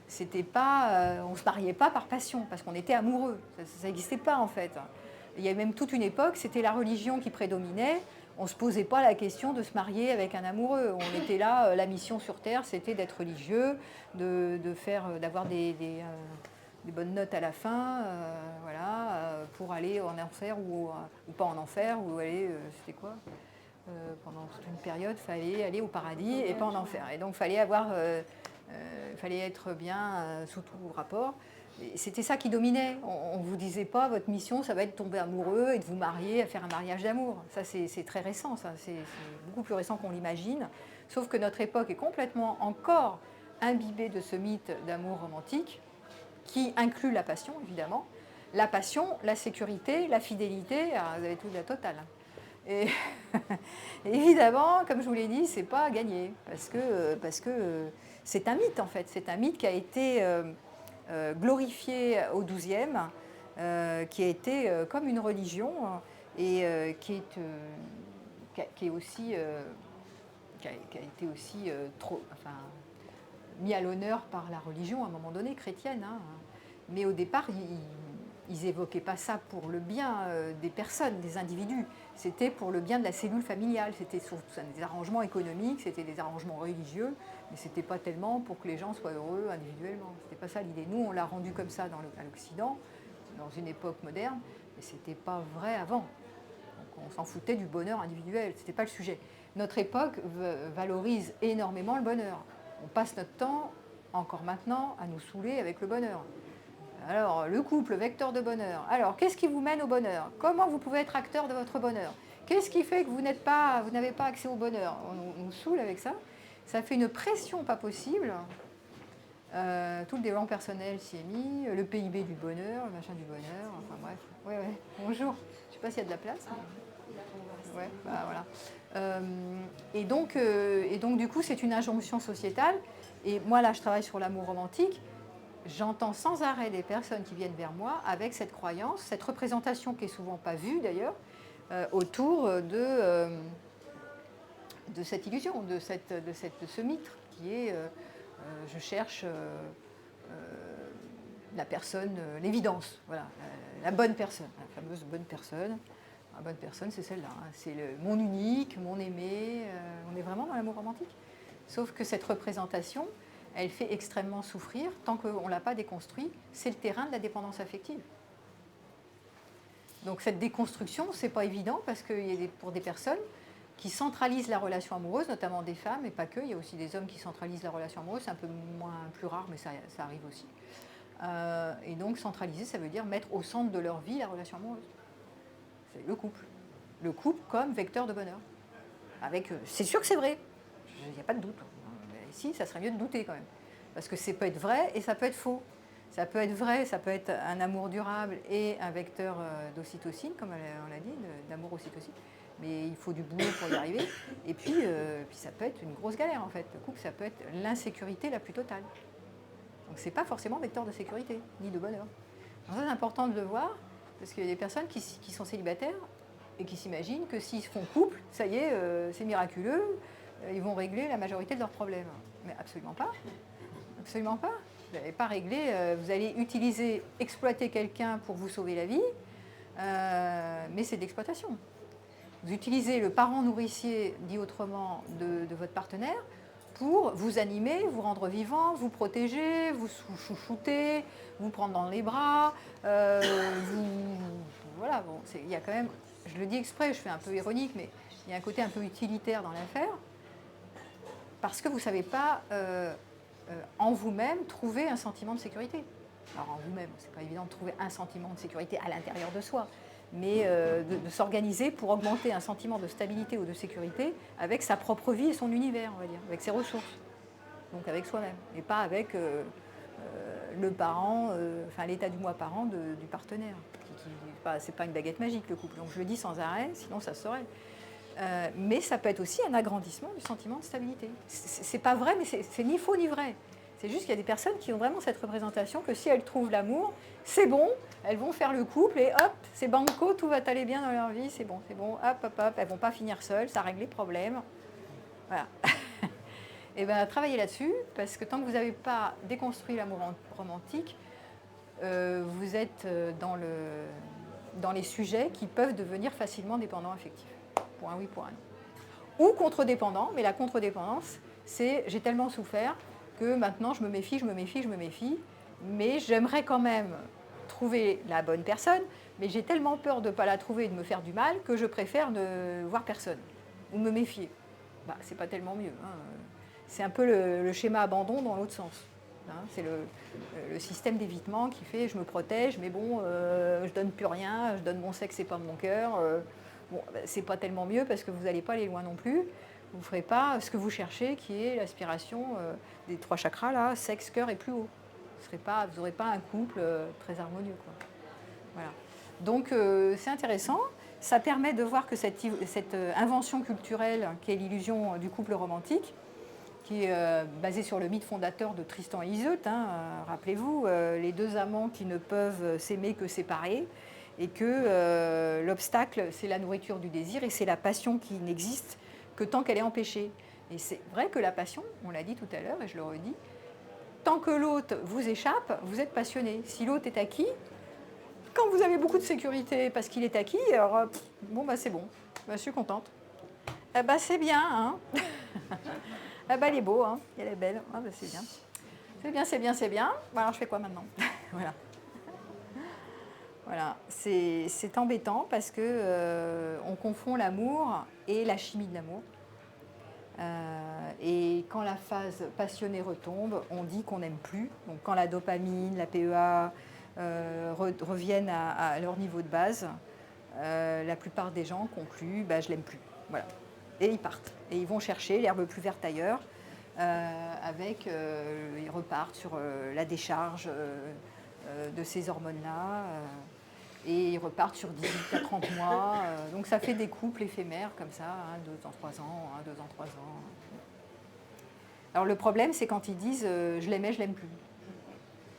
C'était pas, on ne se mariait pas par passion, parce qu'on était amoureux. Ça n'existait pas en fait. Il y avait même toute une époque, c'était la religion qui prédominait. on ne se posait pas la question de se marier avec un amoureux. On était là, la mission sur Terre, c'était d'être religieux, d'avoir des bonnes notes à la fin, voilà, pour aller en enfer ou pas en enfer, ou aller, c'était quoi pendant toute une période, il fallait aller au paradis et pas en enfer. Et donc, il fallait être bien sous tout rapport. C'était ça qui dominait. On ne vous disait pas, votre mission, ça va être de tomber amoureux et de vous marier, à faire un mariage d'amour. Ça, c'est très récent, ça. C'est beaucoup plus récent qu'on l'imagine. Sauf que notre époque est complètement encore imbibée de ce mythe d'amour romantique, qui inclut la passion, évidemment. La passion, la sécurité, la fidélité, alors vous avez tout de la totale. Et évidemment, comme je vous l'ai dit, c'est pas gagné, parce que c'est un mythe, en fait. C'est un mythe qui a été glorifié au XIIe, qui a été comme une religion, et qui est aussi, qui a été aussi mis à l'honneur par la religion à un moment donné, chrétienne. Hein. Mais au départ, ils n'évoquaient pas ça pour le bien des personnes, des individus. C'était pour le bien de la cellule familiale. C'était surtout des arrangements économiques, c'était des arrangements religieux, mais ce n'était pas tellement pour que les gens soient heureux individuellement. Ce n'était pas ça l'idée. Nous, on l'a rendu comme ça à l'Occident, dans une époque moderne, mais ce n'était pas vrai avant. Donc on s'en foutait du bonheur individuel, ce n'était pas le sujet. Notre époque valorise énormément le bonheur. On passe notre temps, encore maintenant, à nous saouler avec le bonheur. Alors, le couple, vecteur de bonheur. Alors, qu'est-ce qui vous mène au bonheur? Comment vous pouvez être acteur de votre bonheur? Qu'est-ce qui fait que vous n'avez pas accès au bonheur? On nous saoule avec ça. Ça fait une pression pas possible. Tout le développement personnel s'y est mis, le PIB du bonheur, le machin du bonheur, enfin bref. Ouais, bonjour. Je ne sais pas s'il y a de la place. Ouais, bah voilà. Et donc, du coup, c'est une injonction sociétale. Et moi, là, je travaille sur l'amour romantique. J'entends sans arrêt des personnes qui viennent vers moi avec cette croyance, cette représentation qui est souvent pas vue d'ailleurs, autour de cette illusion, de ce mythe qui est je cherche la personne, l'évidence, voilà, la bonne personne, la fameuse bonne personne. La bonne personne, c'est celle-là, hein, c'est mon unique, mon aimé, on est vraiment dans l'amour romantique. Sauf que cette représentation, elle fait extrêmement souffrir tant qu'on ne l'a pas déconstruit. C'est le terrain de la dépendance affective. Donc cette déconstruction, ce n'est pas évident parce que pour des personnes qui centralisent la relation amoureuse, notamment des femmes, et pas que, il y a aussi des hommes qui centralisent la relation amoureuse, c'est un peu plus rare, mais ça arrive aussi. Et donc centraliser, ça veut dire mettre au centre de leur vie la relation amoureuse. C'est le couple. Le couple comme vecteur de bonheur. C'est sûr que c'est vrai, il n'y a pas de doute. Ici, ça serait mieux de douter quand même. Parce que ça peut être vrai et ça peut être faux. Ça peut être vrai, ça peut être un amour durable et un vecteur d'ocytocine, comme on l'a dit, d'amour ocytocine. Mais il faut du boulot pour y arriver. Et puis ça peut être une grosse galère en fait. Le couple, ça peut être l'insécurité la plus totale. Donc c'est pas forcément vecteur de sécurité, ni de bonheur. Donc ça, c'est important de le voir, parce qu'il y a des personnes qui sont célibataires et qui s'imaginent que s'ils se font couple, ça y est, c'est miraculeux, ils vont régler la majorité de leurs problèmes. Mais absolument pas. Absolument pas. Vous n'allez pas régler, vous allez exploiter quelqu'un pour vous sauver la vie, mais c'est de l'exploitation. Vous utilisez le parent nourricier, dit autrement, de votre partenaire pour vous animer, vous rendre vivant, vous protéger, vous chouchouter, vous prendre dans les bras. Voilà, bon, il y a quand même, je le dis exprès, je fais un peu ironique, mais il y a un côté un peu utilitaire dans l'affaire, parce que vous ne savez pas en vous-même trouver un sentiment de sécurité. Alors en vous-même, ce n'est pas évident de trouver un sentiment de sécurité à l'intérieur de soi, mais de s'organiser pour augmenter un sentiment de stabilité ou de sécurité avec sa propre vie et son univers, on va dire, avec ses ressources, donc avec soi-même, et pas avec le parent, l'état du moi parent du partenaire. C'est pas une baguette magique le couple, donc je le dis sans arrêt, sinon ça se saurait. Mais ça peut être aussi un agrandissement du sentiment de stabilité. C'est pas vrai, mais c'est ni faux ni vrai. C'est juste qu'il y a des personnes qui ont vraiment cette représentation que si elles trouvent l'amour, c'est bon, elles vont faire le couple et hop, c'est banco, tout va aller bien dans leur vie, c'est bon, hop, elles vont pas finir seules, ça règle les problèmes. Voilà. Et bien, travaillez là-dessus, parce que tant que vous n'avez pas déconstruit l'amour romantique, vous êtes dans les sujets qui peuvent devenir facilement dépendants affectifs. pour un oui, pour un non. Ou contre-dépendant, mais la contre-dépendance, c'est j'ai tellement souffert que maintenant je me méfie, je me méfie, je me méfie, mais j'aimerais quand même trouver la bonne personne, mais j'ai tellement peur de ne pas la trouver et de me faire du mal que je préfère ne voir personne ou me méfier. Bah, c'est pas tellement mieux. Hein. C'est un peu le schéma abandon dans l'autre sens. Hein. C'est le système d'évitement qui fait je me protège, mais bon, je donne plus rien, je donne mon sexe et pas mon cœur. Bon, bah, c'est pas tellement mieux parce que vous n'allez pas aller loin non plus. Vous ne ferez pas ce que vous cherchez, qui est l'aspiration des 3 chakras, là, sexe, cœur et plus haut. Vous n'aurez pas un couple très harmonieux. Quoi. Voilà. Donc c'est intéressant. Ça permet de voir que cette invention culturelle, qui est l'illusion du couple romantique, qui est basée sur le mythe fondateur de Tristan et Iseut, hein, rappelez-vous, les 2 amants qui ne peuvent s'aimer que séparés, et que l'obstacle, c'est la nourriture du désir, et c'est la passion qui n'existe que tant qu'elle est empêchée. Et c'est vrai que la passion, on l'a dit tout à l'heure, et je le redis, tant que l'autre vous échappe, vous êtes passionné. Si l'autre est acquis, quand vous avez beaucoup de sécurité parce qu'il est acquis, alors bon, bah c'est bon, bah, je suis contente. Eh bah, c'est bien, hein. Ah bah, il est beau, hein. Elle est belle, ah bah, c'est bien. C'est bien, c'est bien, c'est bien. Bon, alors je fais quoi maintenant? Voilà. Voilà, c'est embêtant parce que on confond l'amour et la chimie de l'amour. Et quand la phase passionnée retombe, on dit qu'on n'aime plus. Donc quand la dopamine, la PEA reviennent à leur niveau de base, la plupart des gens concluent bah, je l'aime plus. Voilà. Et ils partent. Et ils vont chercher l'herbe plus verte ailleurs. Ils repartent sur la décharge de ces hormones-là. Et ils repartent sur 18 à 30 mois. Donc ça fait des couples éphémères comme ça, 2 ans, 3 ans, 2 ans, 3 ans. Alors le problème, c'est quand ils disent je l'aimais, je l'aime plus.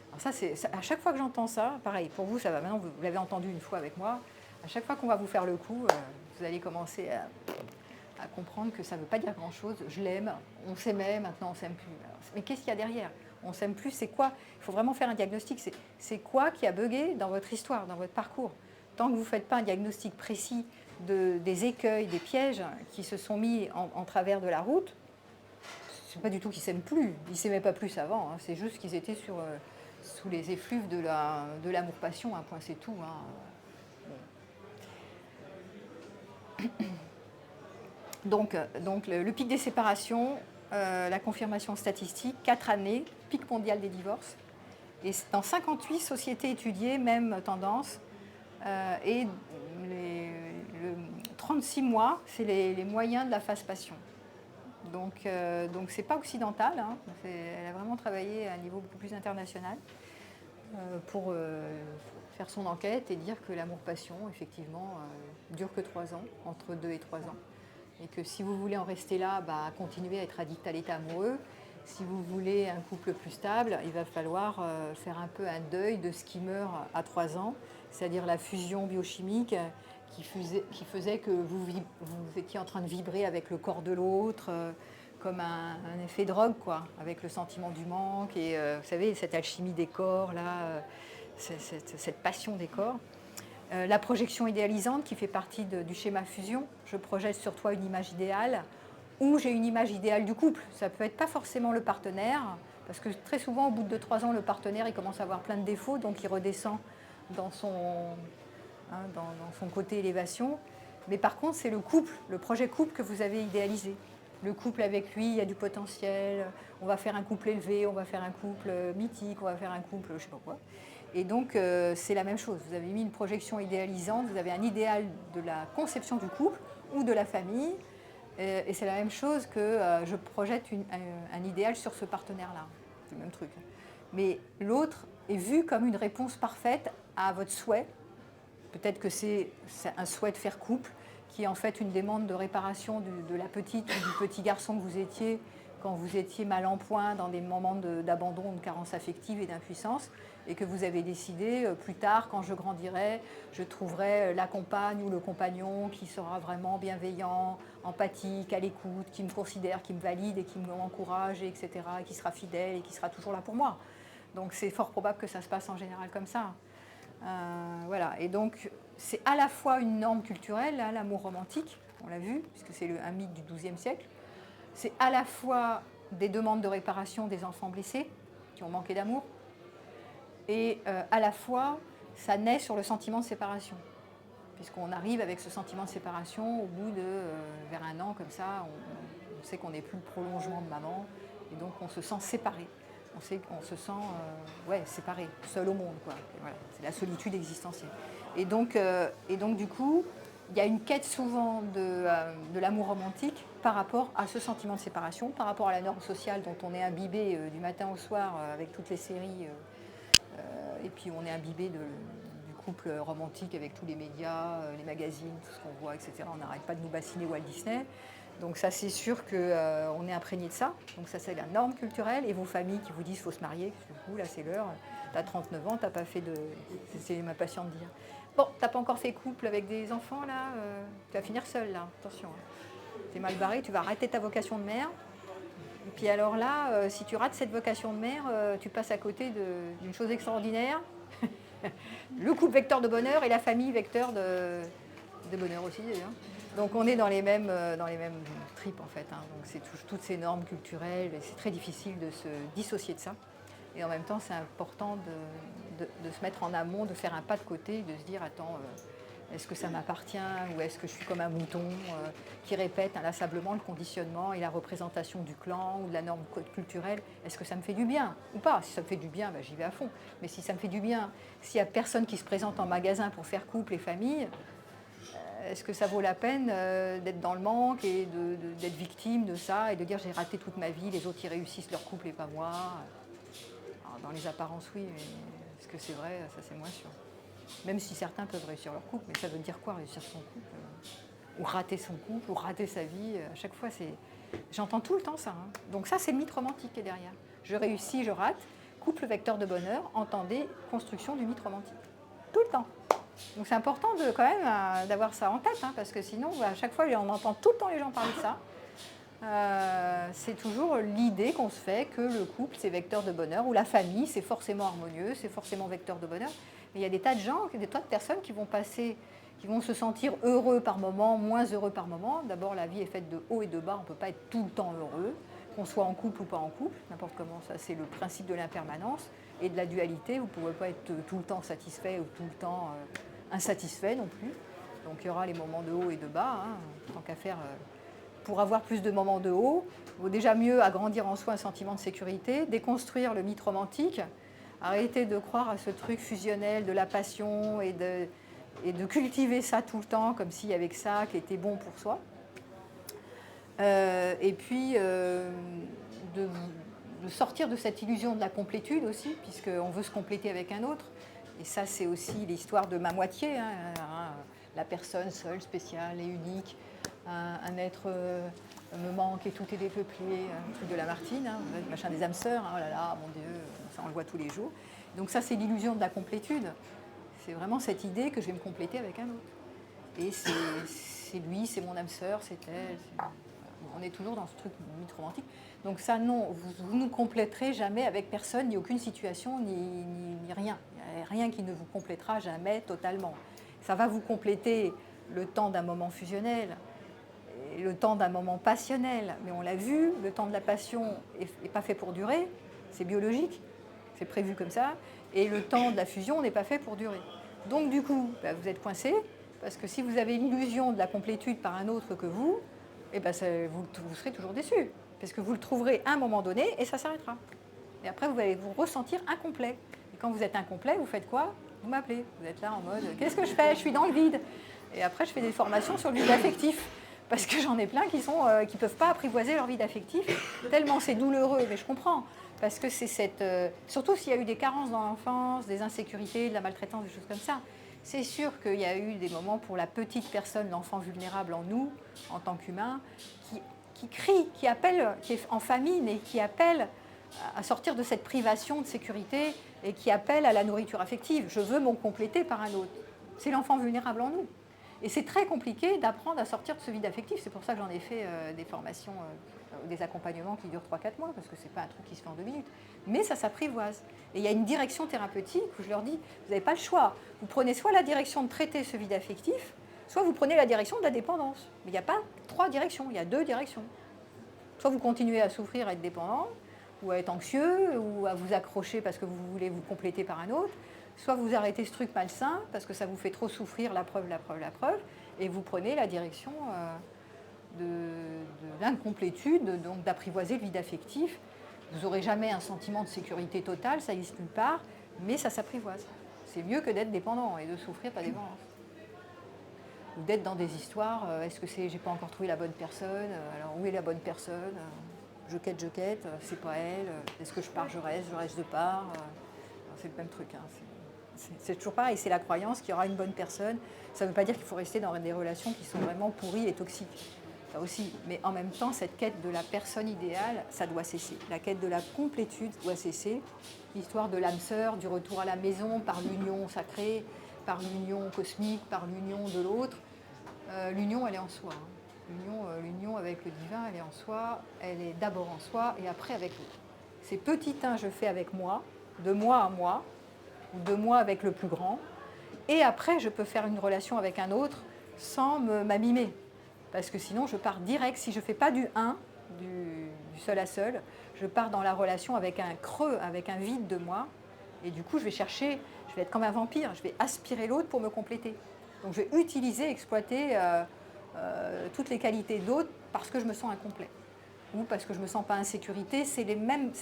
Alors ça, à chaque fois que j'entends ça, pareil, pour vous, ça va. Maintenant, vous l'avez entendu une fois avec moi. À chaque fois qu'on va vous faire le coup, vous allez commencer à comprendre que ça ne veut pas dire grand-chose. Je l'aime, on s'aimait, maintenant on ne s'aime plus. Alors, mais qu'est-ce qu'il y a derrière? On ne s'aime plus, c'est quoi? Il faut vraiment faire un diagnostic. C'est quoi qui a bugué dans votre histoire, dans votre parcours? Tant que vous ne faites pas un diagnostic précis des écueils, des pièges qui se sont mis en travers de la route, c'est pas du tout qu'ils ne s'aiment plus. Ils ne s'aimaient pas plus avant. Hein. C'est juste qu'ils étaient sous les effluves de l'amour-passion. Un point, c'est tout. Hein. Bon. Donc le pic des séparations, la confirmation statistique, 4 années, pic mondial des divorces. Et dans 58 sociétés étudiées, même tendance. Et 36 mois, c'est les moyens de la phase passion. Donc c'est pas occidental. Hein. Elle a vraiment travaillé à un niveau beaucoup plus international pour faire son enquête et dire que l'amour-passion, effectivement, dure que 3 ans, entre 2 et 3 ans. Et que si vous voulez en rester là, bah, continuez à être addict à l'état amoureux. Si vous voulez un couple plus stable, il va falloir faire un peu un deuil de ce qui meurt à 3 ans, c'est-à-dire la fusion biochimique qui faisait que vous étiez en train de vibrer avec le corps de l'autre, comme un effet drogue, quoi, avec le sentiment du manque et vous savez, cette alchimie des corps, là, cette passion des corps. La projection idéalisante qui fait partie du schéma fusion. Je projette sur toi une image idéale ou j'ai une image idéale du couple. Ça peut être pas forcément le partenaire, parce que très souvent, au bout de 3 ans, le partenaire il commence à avoir plein de défauts, donc il redescend dans son côté élévation. Mais par contre, c'est le couple, le projet couple que vous avez idéalisé. Le couple avec lui, il y a du potentiel, on va faire un couple élevé, on va faire un couple mythique, on va faire un couple je sais pas quoi. Et donc, c'est la même chose. Vous avez mis une projection idéalisante, vous avez un idéal de la conception du couple ou de la famille. Et c'est la même chose que je projette un idéal sur ce partenaire-là. C'est le même truc. Mais l'autre est vu comme une réponse parfaite à votre souhait. Peut-être que c'est un souhait de faire couple, qui est en fait une demande de réparation de la petite ou du petit garçon que vous étiez quand vous étiez mal en point dans des moments d'abandon, de carence affective et d'impuissance, et que vous avez décidé plus tard, quand je grandirai, je trouverai la compagne ou le compagnon qui sera vraiment bienveillant, empathique, à l'écoute, qui me considère, qui me valide et qui m'encourage, etc., et qui sera fidèle et qui sera toujours là pour moi. Donc c'est fort probable que ça se passe en général comme ça. Voilà. Et donc c'est à la fois une norme culturelle, hein, l'amour romantique, on l'a vu, puisque c'est un mythe du XIIe siècle. C'est à la fois des demandes de réparation des enfants blessés, qui ont manqué d'amour, et à la fois, ça naît sur le sentiment de séparation. Puisqu'on arrive avec ce sentiment de séparation, au bout de vers 1 an, comme ça, on sait qu'on n'est plus le prolongement de maman, et donc on se sent séparé. On se sent séparé, seul au monde, quoi. Voilà, c'est la solitude existentielle. Et donc du coup, il y a une quête souvent de l'amour romantique par rapport à ce sentiment de séparation, par rapport à la norme sociale dont on est imbibé du matin au soir avec toutes les séries, et puis on est imbibé du couple romantique avec tous les médias, les magazines, tout ce qu'on voit, etc. On n'arrête pas de nous bassiner Walt Disney. Donc ça, c'est sûr qu'on est imprégné de ça. Donc ça, c'est la norme culturelle. Et vos familles qui vous disent qu'il faut se marier, du coup, là, c'est l'heure. Tu as 39 ans, tu n'as pas fait de... C'est ma passion de dire. Bon, tu n'as pas encore fait couple avec des enfants, là. Tu vas finir seule, là. Attention. Tu es mal barré, tu vas arrêter ta vocation de mère. Et puis alors là, si tu rates cette vocation de mère, tu passes à côté d'une chose extraordinaire. Le couple vecteur de bonheur et la famille vecteur de bonheur aussi, d'ailleurs. Donc on est dans les mêmes tripes en fait. Hein. Donc c'est toutes ces normes culturelles et c'est très difficile de se dissocier de ça. Et en même temps, c'est important de se mettre en amont, de faire un pas de côté, de se dire attends, est-ce que ça m'appartient ou est-ce que je suis comme un mouton qui répète inlassablement le conditionnement et la représentation du clan ou de la norme culturelle. Est-ce que ça me fait du bien ou pas? Si ça me fait du bien, j'y vais à fond. Mais si ça me fait du bien, s'il n'y a personne qui se présente en magasin pour faire couple et famille, est-ce que ça vaut la peine d'être dans le manque et d'être victime de ça et de dire j'ai raté toute ma vie, les autres y réussissent leur couple et pas moi? Alors, dans les apparences, oui, mais est-ce que c'est vrai? Ça, c'est moins sûr. Même si certains peuvent réussir leur couple, mais ça veut dire quoi réussir son couple? Ou rater son couple, ou rater sa vie? À chaque fois, j'entends tout le temps ça. Hein. Donc ça, c'est le mythe romantique qui est derrière. Je réussis, je rate. Couple vecteur de bonheur, entendez, construction du mythe romantique. Tout le temps. Donc c'est important quand même d'avoir ça en tête, hein, parce que sinon, à chaque fois, on entend tout le temps les gens parler de ça. C'est toujours l'idée qu'on se fait que le couple, c'est vecteur de bonheur, ou la famille, c'est forcément harmonieux, c'est forcément vecteur de bonheur. Mais il y a des tas de gens, des tas de personnes qui vont se sentir heureux par moment, moins heureux par moment. D'abord, la vie est faite de haut et de bas, on ne peut pas être tout le temps heureux, qu'on soit en couple ou pas en couple, n'importe comment, ça c'est le principe de l'impermanence et de la dualité. Vous ne pouvez pas être tout le temps satisfait ou tout le temps insatisfait non plus. Donc il y aura les moments de haut et de bas, hein, tant qu'à faire. Pour avoir plus de moments de haut, il vaut déjà mieux agrandir en soi un sentiment de sécurité, déconstruire le mythe romantique, arrêter de croire à ce truc fusionnel de la passion et de cultiver ça tout le temps comme s'il y avait que ça qui était bon pour soi. Et puis de sortir de cette illusion de la complétude aussi, puisqu'on veut se compléter avec un autre. Et ça, c'est aussi l'histoire de ma moitié, hein, la personne seule, spéciale et unique. Un être me manque et tout est dépeuplé, un truc de Lamartine, hein, le machin des âmes sœurs, hein, oh là là, mon Dieu, ça on le voit tous les jours. Donc ça, c'est l'illusion de la complétude. C'est vraiment cette idée que je vais me compléter avec un autre. Et c'est lui, c'est mon âme sœur, c'est elle. On est toujours dans ce truc mythe romantique. Donc ça, non, vous ne compléterez jamais avec personne, ni aucune situation, ni rien. Il n'y a rien qui ne vous complétera jamais totalement. Ça va vous compléter le temps d'un moment fusionnel, le temps d'un moment passionnel, mais on l'a vu, le temps de la passion n'est pas fait pour durer, c'est biologique, c'est prévu comme ça, et le temps de la fusion n'est pas fait pour durer. Donc du coup, vous êtes coincé, parce que si vous avez l'illusion de la complétude par un autre que vous, vous serez toujours déçu, parce que vous le trouverez à un moment donné et ça s'arrêtera. Et après, vous allez vous ressentir incomplet. Et quand vous êtes incomplet, vous faites quoi? Vous m'appelez. Vous êtes là en mode « qu'est-ce que je fais? Je suis dans le vide ». Et après, je fais des formations sur le vide affectif. Parce que j'en ai plein qui ne peuvent pas apprivoiser leur vide affectif, tellement c'est douloureux, mais je comprends. Parce que c'est surtout s'il y a eu des carences dans l'enfance, des insécurités, de la maltraitance, des choses comme ça. C'est sûr qu'il y a eu des moments pour la petite personne, l'enfant vulnérable en nous, en tant qu'humain, qui crie, qui appelle, qui est en famine et qui appelle à sortir de cette privation de sécurité et qui appelle à la nourriture affective. Je veux m'en compléter par un autre. C'est l'enfant vulnérable en nous. Et c'est très compliqué d'apprendre à sortir de ce vide affectif. C'est pour ça que j'en ai fait des formations, des accompagnements qui durent 3-4 mois, parce que ce n'est pas un truc qui se fait en 2 minutes. Mais ça s'apprivoise. Et il y a une direction thérapeutique où je leur dis, vous n'avez pas le choix. Vous prenez soit la direction de traiter ce vide affectif, soit vous prenez la direction de la dépendance. Mais il n'y a pas 3 directions, il y a 2 directions. Soit vous continuez à souffrir, à être dépendant, ou à être anxieux, ou à vous accrocher parce que vous voulez vous compléter par un autre, soit vous arrêtez ce truc malsain parce que ça vous fait trop souffrir, la preuve, et vous prenez la direction de l'incomplétude, donc d'apprivoiser le vide affectif. Vous n'aurez jamais un sentiment de sécurité totale, ça n'existe nulle part, mais ça s'apprivoise. C'est mieux que d'être dépendant et de souffrir ta dépendance. Ou d'être dans des histoires, est-ce que c'est j'ai pas encore trouvé la bonne personne, alors où est la bonne personne, je quête, c'est pas elle, est-ce que je pars, je reste, je pars, c'est le même truc. Hein. C'est toujours pareil, c'est la croyance qu'il y aura une bonne personne. Ça ne veut pas dire qu'il faut rester dans des relations qui sont vraiment pourries et toxiques. Ça aussi. Mais en même temps, cette quête de la personne idéale, ça doit cesser. La quête de la complétude doit cesser. L'histoire de l'âme sœur, du retour à la maison par l'union sacrée, par l'union cosmique, par l'union de l'autre. L'union, elle est en soi. Hein. L'union avec le divin, elle est en soi. Elle est d'abord en soi et après avec l'autre. Ces petits uns, je fais avec moi, de moi à moi, ou de moi avec le plus grand. Et après, je peux faire une relation avec un autre sans m'abîmer. Parce que sinon, je pars direct. Si je ne fais pas du un, du seul à seul, je pars dans la relation avec un creux, avec un vide de moi. Et du coup, je vais chercher, je vais être comme un vampire, je vais aspirer l'autre pour me compléter. Donc, je vais utiliser, exploiter toutes les qualités de l'autre parce que je me sens incomplet. Ou parce que je ne me sens pas insécurité. C'est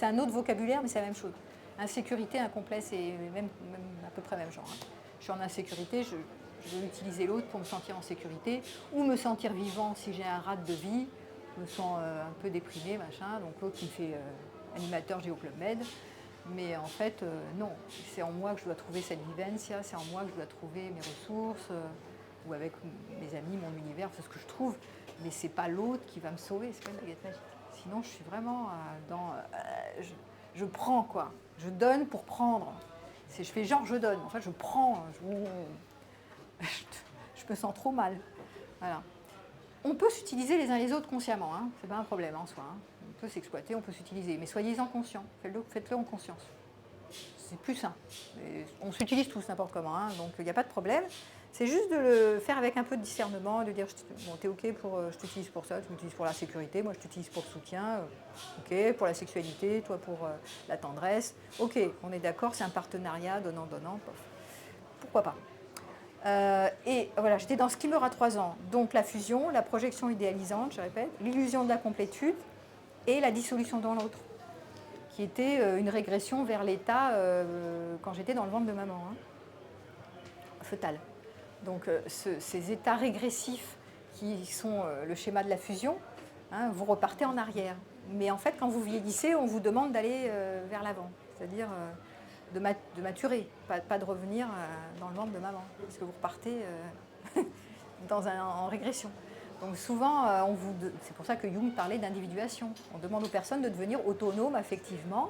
un autre vocabulaire, mais c'est la même chose. Insécurité, incomplet, c'est même à peu près le même genre. Hein. Je suis en insécurité, je vais utiliser l'autre pour me sentir en sécurité ou me sentir vivant si j'ai un rat de vie, je me sens un peu déprimé, machin. Donc l'autre qui me fait animateur Géo Club Med. Mais en fait, non, c'est en moi que je dois trouver cette vivencia, c'est en moi que je dois trouver mes ressources, ou avec mes amis, mon univers, c'est ce que je trouve. Mais c'est pas l'autre qui va me sauver, c'est pas une baguette magique. Sinon, je suis vraiment dans... je prends, quoi. Je donne pour prendre. Je fais genre je donne. En fait, je prends. Je me sens trop mal. Voilà. On peut s'utiliser les uns les autres consciemment. Hein. C'est pas un problème en soi. Hein. On peut s'exploiter, on peut s'utiliser. Mais soyez-en conscients. Faites-le en conscience. C'est plus sain. On s'utilise tous n'importe comment. Hein. Donc, il n'y a pas de problème. C'est juste de le faire avec un peu de discernement, de dire bon, t'es ok pour, je t'utilise pour ça, tu m'utilises pour la sécurité, moi je t'utilise pour le soutien, ok, pour la sexualité, toi pour la tendresse, ok, on est d'accord, c'est un partenariat donnant-donnant, pourquoi pas. Et voilà, j'étais dans Skimmer à 3 ans, donc la fusion, la projection idéalisante, je répète, l'illusion de la complétude et la dissolution dans l'autre, qui était une régression vers l'état quand j'étais dans le ventre de maman, hein, fœtal. Donc ces états régressifs qui sont le schéma de la fusion, hein, vous repartez en arrière. Mais en fait, quand vous vieillissez, on vous demande d'aller vers l'avant, c'est-à-dire de maturer, pas de revenir dans le ventre de maman, parce que vous repartez en régression. Donc souvent, c'est pour ça que Jung parlait d'individuation. On demande aux personnes de devenir autonomes affectivement,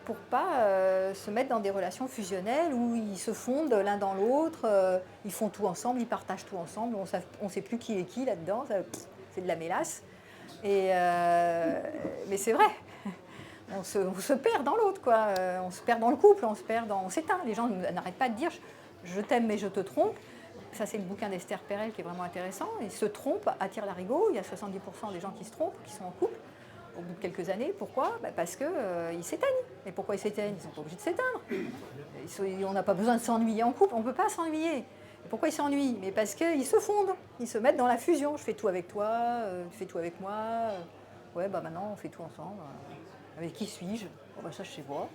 pour ne pas se mettre dans des relations fusionnelles où ils se fondent l'un dans l'autre, ils font tout ensemble, ils partagent tout ensemble, on ne sait plus qui est qui là-dedans, c'est de la mélasse. Mais c'est vrai, on se perd dans l'autre, quoi. On se perd dans le couple, on s'éteint. Les gens n'arrêtent pas de dire je t'aime mais je te trompe. Ça, c'est le bouquin d'Esther Perel qui est vraiment intéressant. Ils se trompent, attirent l'arigot. Il y a 70% des gens qui se trompent, qui sont en couple. Au bout de quelques années, pourquoi ? Parce qu'ils s'éteignent. Et pourquoi ils s'éteignent ? Ils ne sont pas obligés de s'éteindre. On n'a pas besoin de s'ennuyer en couple, on ne peut pas s'ennuyer. Et pourquoi ils s'ennuient ? Mais parce qu'ils se fondent, ils se mettent dans la fusion. Je fais tout avec toi, tu fais tout avec moi. Ouais, maintenant on fait tout ensemble. Avec qui suis-je ? Bon, ça je sais pas.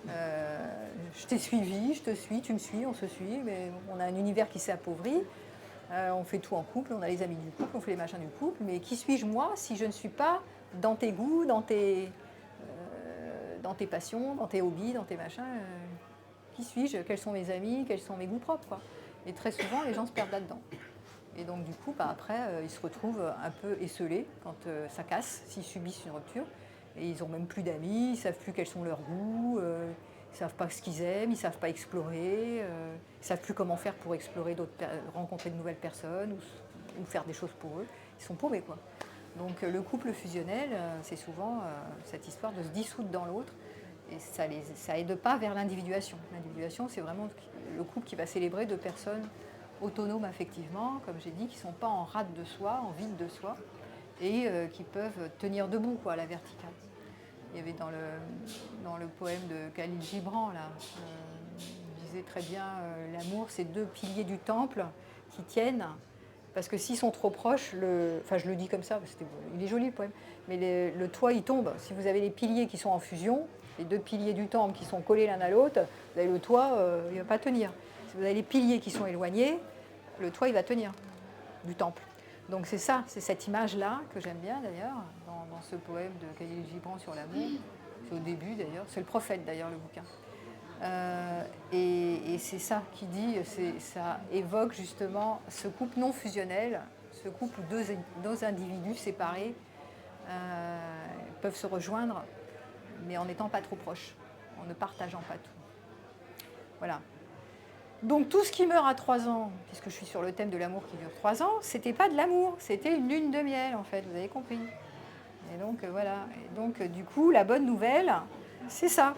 Je t'ai suivi, je te suis, tu me suis, on se suit, mais on a un univers qui s'est appauvri. On fait tout en couple, on a les amis du couple, on fait les machins du couple. Mais qui suis-je moi si je ne suis pas dans tes goûts, dans tes passions, dans tes hobbies, dans tes machins, qui suis-je ? Quels sont mes amis ? Quels sont mes goûts propres, quoi. Et très souvent, les gens se perdent là-dedans. Et donc, du coup, après, ils se retrouvent un peu esseulés quand ça casse, s'ils subissent une rupture. Et ils n'ont même plus d'amis, ils ne savent plus quels sont leurs goûts, Ils ne savent pas ce qu'ils aiment, ils ne savent pas explorer, ils ne savent plus comment faire pour explorer rencontrer de nouvelles personnes ou faire des choses pour eux. Ils sont paumés, quoi. Donc le couple fusionnel, c'est souvent cette histoire de se dissoudre dans l'autre. Et ça aide pas vers l'individuation. L'individuation, c'est vraiment le couple qui va célébrer deux personnes autonomes affectivement, comme j'ai dit, qui ne sont pas en rate de soi, en vide de soi, et qui peuvent tenir debout, quoi, à la verticale. Il y avait dans le poème de Khalil Gibran, là, il disait très bien, l'amour, c'est deux piliers du temple qui tiennent, parce que s'ils sont trop proches, enfin je le dis comme ça, il est joli le poème, mais le toit il tombe. Si vous avez les piliers qui sont en fusion, les deux piliers du temple qui sont collés l'un à l'autre, vous avez le toit, il ne va pas tenir. Si vous avez les piliers qui sont éloignés, le toit il va tenir du temple. Donc c'est ça, c'est cette image-là que j'aime bien d'ailleurs, dans ce poème de Khalil Gibran sur l'amour. C'est au début d'ailleurs, c'est le prophète d'ailleurs le bouquin. Et c'est ça qui dit, ça évoque justement ce couple non fusionnel, ce couple où deux individus séparés peuvent se rejoindre, mais en n'étant pas trop proches, en ne partageant pas tout. Voilà. Donc tout ce qui meurt à 3 ans, puisque je suis sur le thème de l'amour qui dure 3 ans, c'était pas de l'amour, c'était une lune de miel en fait, vous avez compris. Et donc voilà. Et donc du coup, la bonne nouvelle, c'est ça.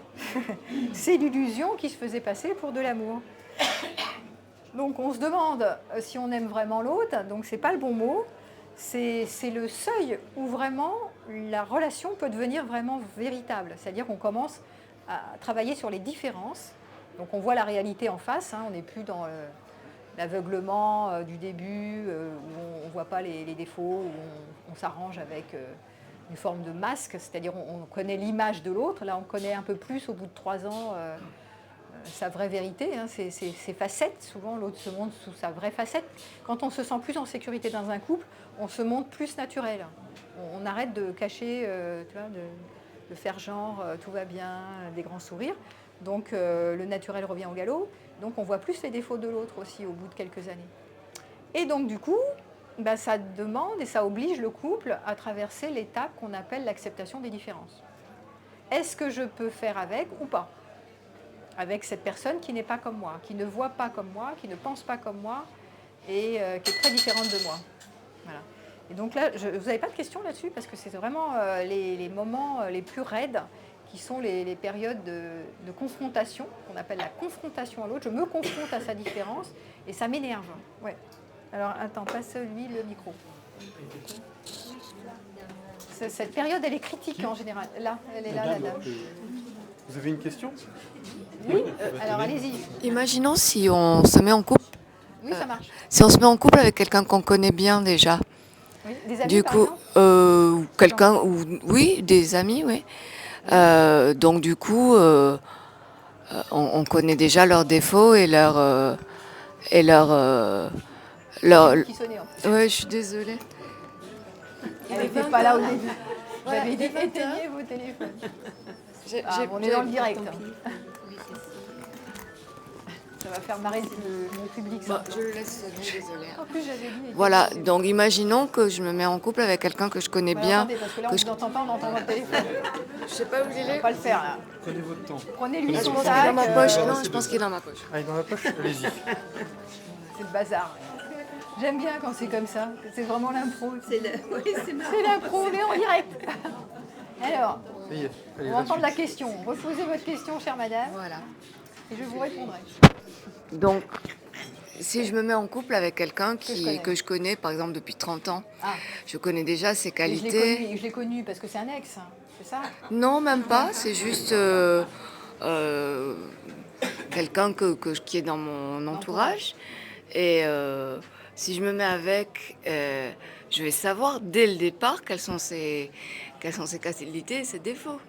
C'est l'illusion qui se faisait passer pour de l'amour. Donc on se demande si on aime vraiment l'autre, donc c'est pas le bon mot. C'est le seuil où vraiment la relation peut devenir vraiment véritable. C'est-à-dire qu'on commence à travailler sur les différences. Donc on voit la réalité en face, on n'est plus dans l'aveuglement du début, où on ne voit pas les défauts, où on s'arrange avec une forme de masque, c'est-à-dire on connaît l'image de l'autre. Là on connaît un peu plus au bout de 3 ans sa vraie vérité, ses facettes. Souvent l'autre se montre sous sa vraie facette. Quand on se sent plus en sécurité dans un couple, on se montre plus naturel. On arrête de cacher, de faire genre tout va bien, des grands sourires. Donc le naturel revient au galop. Donc on voit plus les défauts de l'autre aussi au bout de quelques années. Et donc du coup, ça demande et ça oblige le couple à traverser l'étape qu'on appelle l'acceptation des différences. Est-ce que je peux faire avec ou pas ? Avec cette personne qui n'est pas comme moi, qui ne voit pas comme moi, qui ne pense pas comme moi et qui est très différente de moi. Voilà. Et donc là, vous n'avez pas de questions là-dessus parce que c'est vraiment les moments les plus raides qui sont les périodes de confrontation, qu'on appelle la confrontation à l'autre. Je me confronte à sa différence et ça m'énerve. Ouais. Alors attends, passe-lui le micro. Cette période, elle est critique en général. Là, elle est là, la dame. Vous avez une question ? Oui, alors allez-y. Imaginons si on se met en couple. Oui, ça marche. Si on se met en couple avec quelqu'un qu'on connaît bien déjà. Oui, des amis, Du par coup, exemple quelqu'un, oui, des amis, oui. Donc du coup, on connaît déjà leurs défauts et leur. Qui sonnait, en fait. Ouais, je suis désolée. Elle n'était pas là au début. J'avais dit éteignez vos téléphones. On est dans le direct. Ça va faire marrer mon public. Ça. Je le laisse, désolée. En plus, j'avais dit. Voilà, donc imaginons que je me mets en couple avec quelqu'un que je connais bien. Attendez, parce que là, on ne vous entend pas, on entend votre téléphone. Je sais pas où il On va est. pas le faire, là. Prenez votre temps. Prenez-lui son Dans sac. ma poche. Non, je pense qu'il est dans ma poche. Ah, il est dans la poche ? Allez-y. C'est le bazar. J'aime bien quand c'est comme ça. C'est vraiment l'impro. C'est l'impro, on est en direct. Alors, Ça y est. Allez, on va entendre la question. Reposez votre question, chère madame, Voilà. et je vous répondrai. Donc, si je me mets en couple avec quelqu'un connais. que je connais, par exemple, depuis 30 ans, Ah, je connais déjà ses et qualités. je l'ai connu parce que c'est un ex, c'est ça? Non, même pas. C'est juste quelqu'un qui est dans mon entourage. Et si je me mets avec, je vais savoir dès le départ quelles sont ses qualités et ses défauts.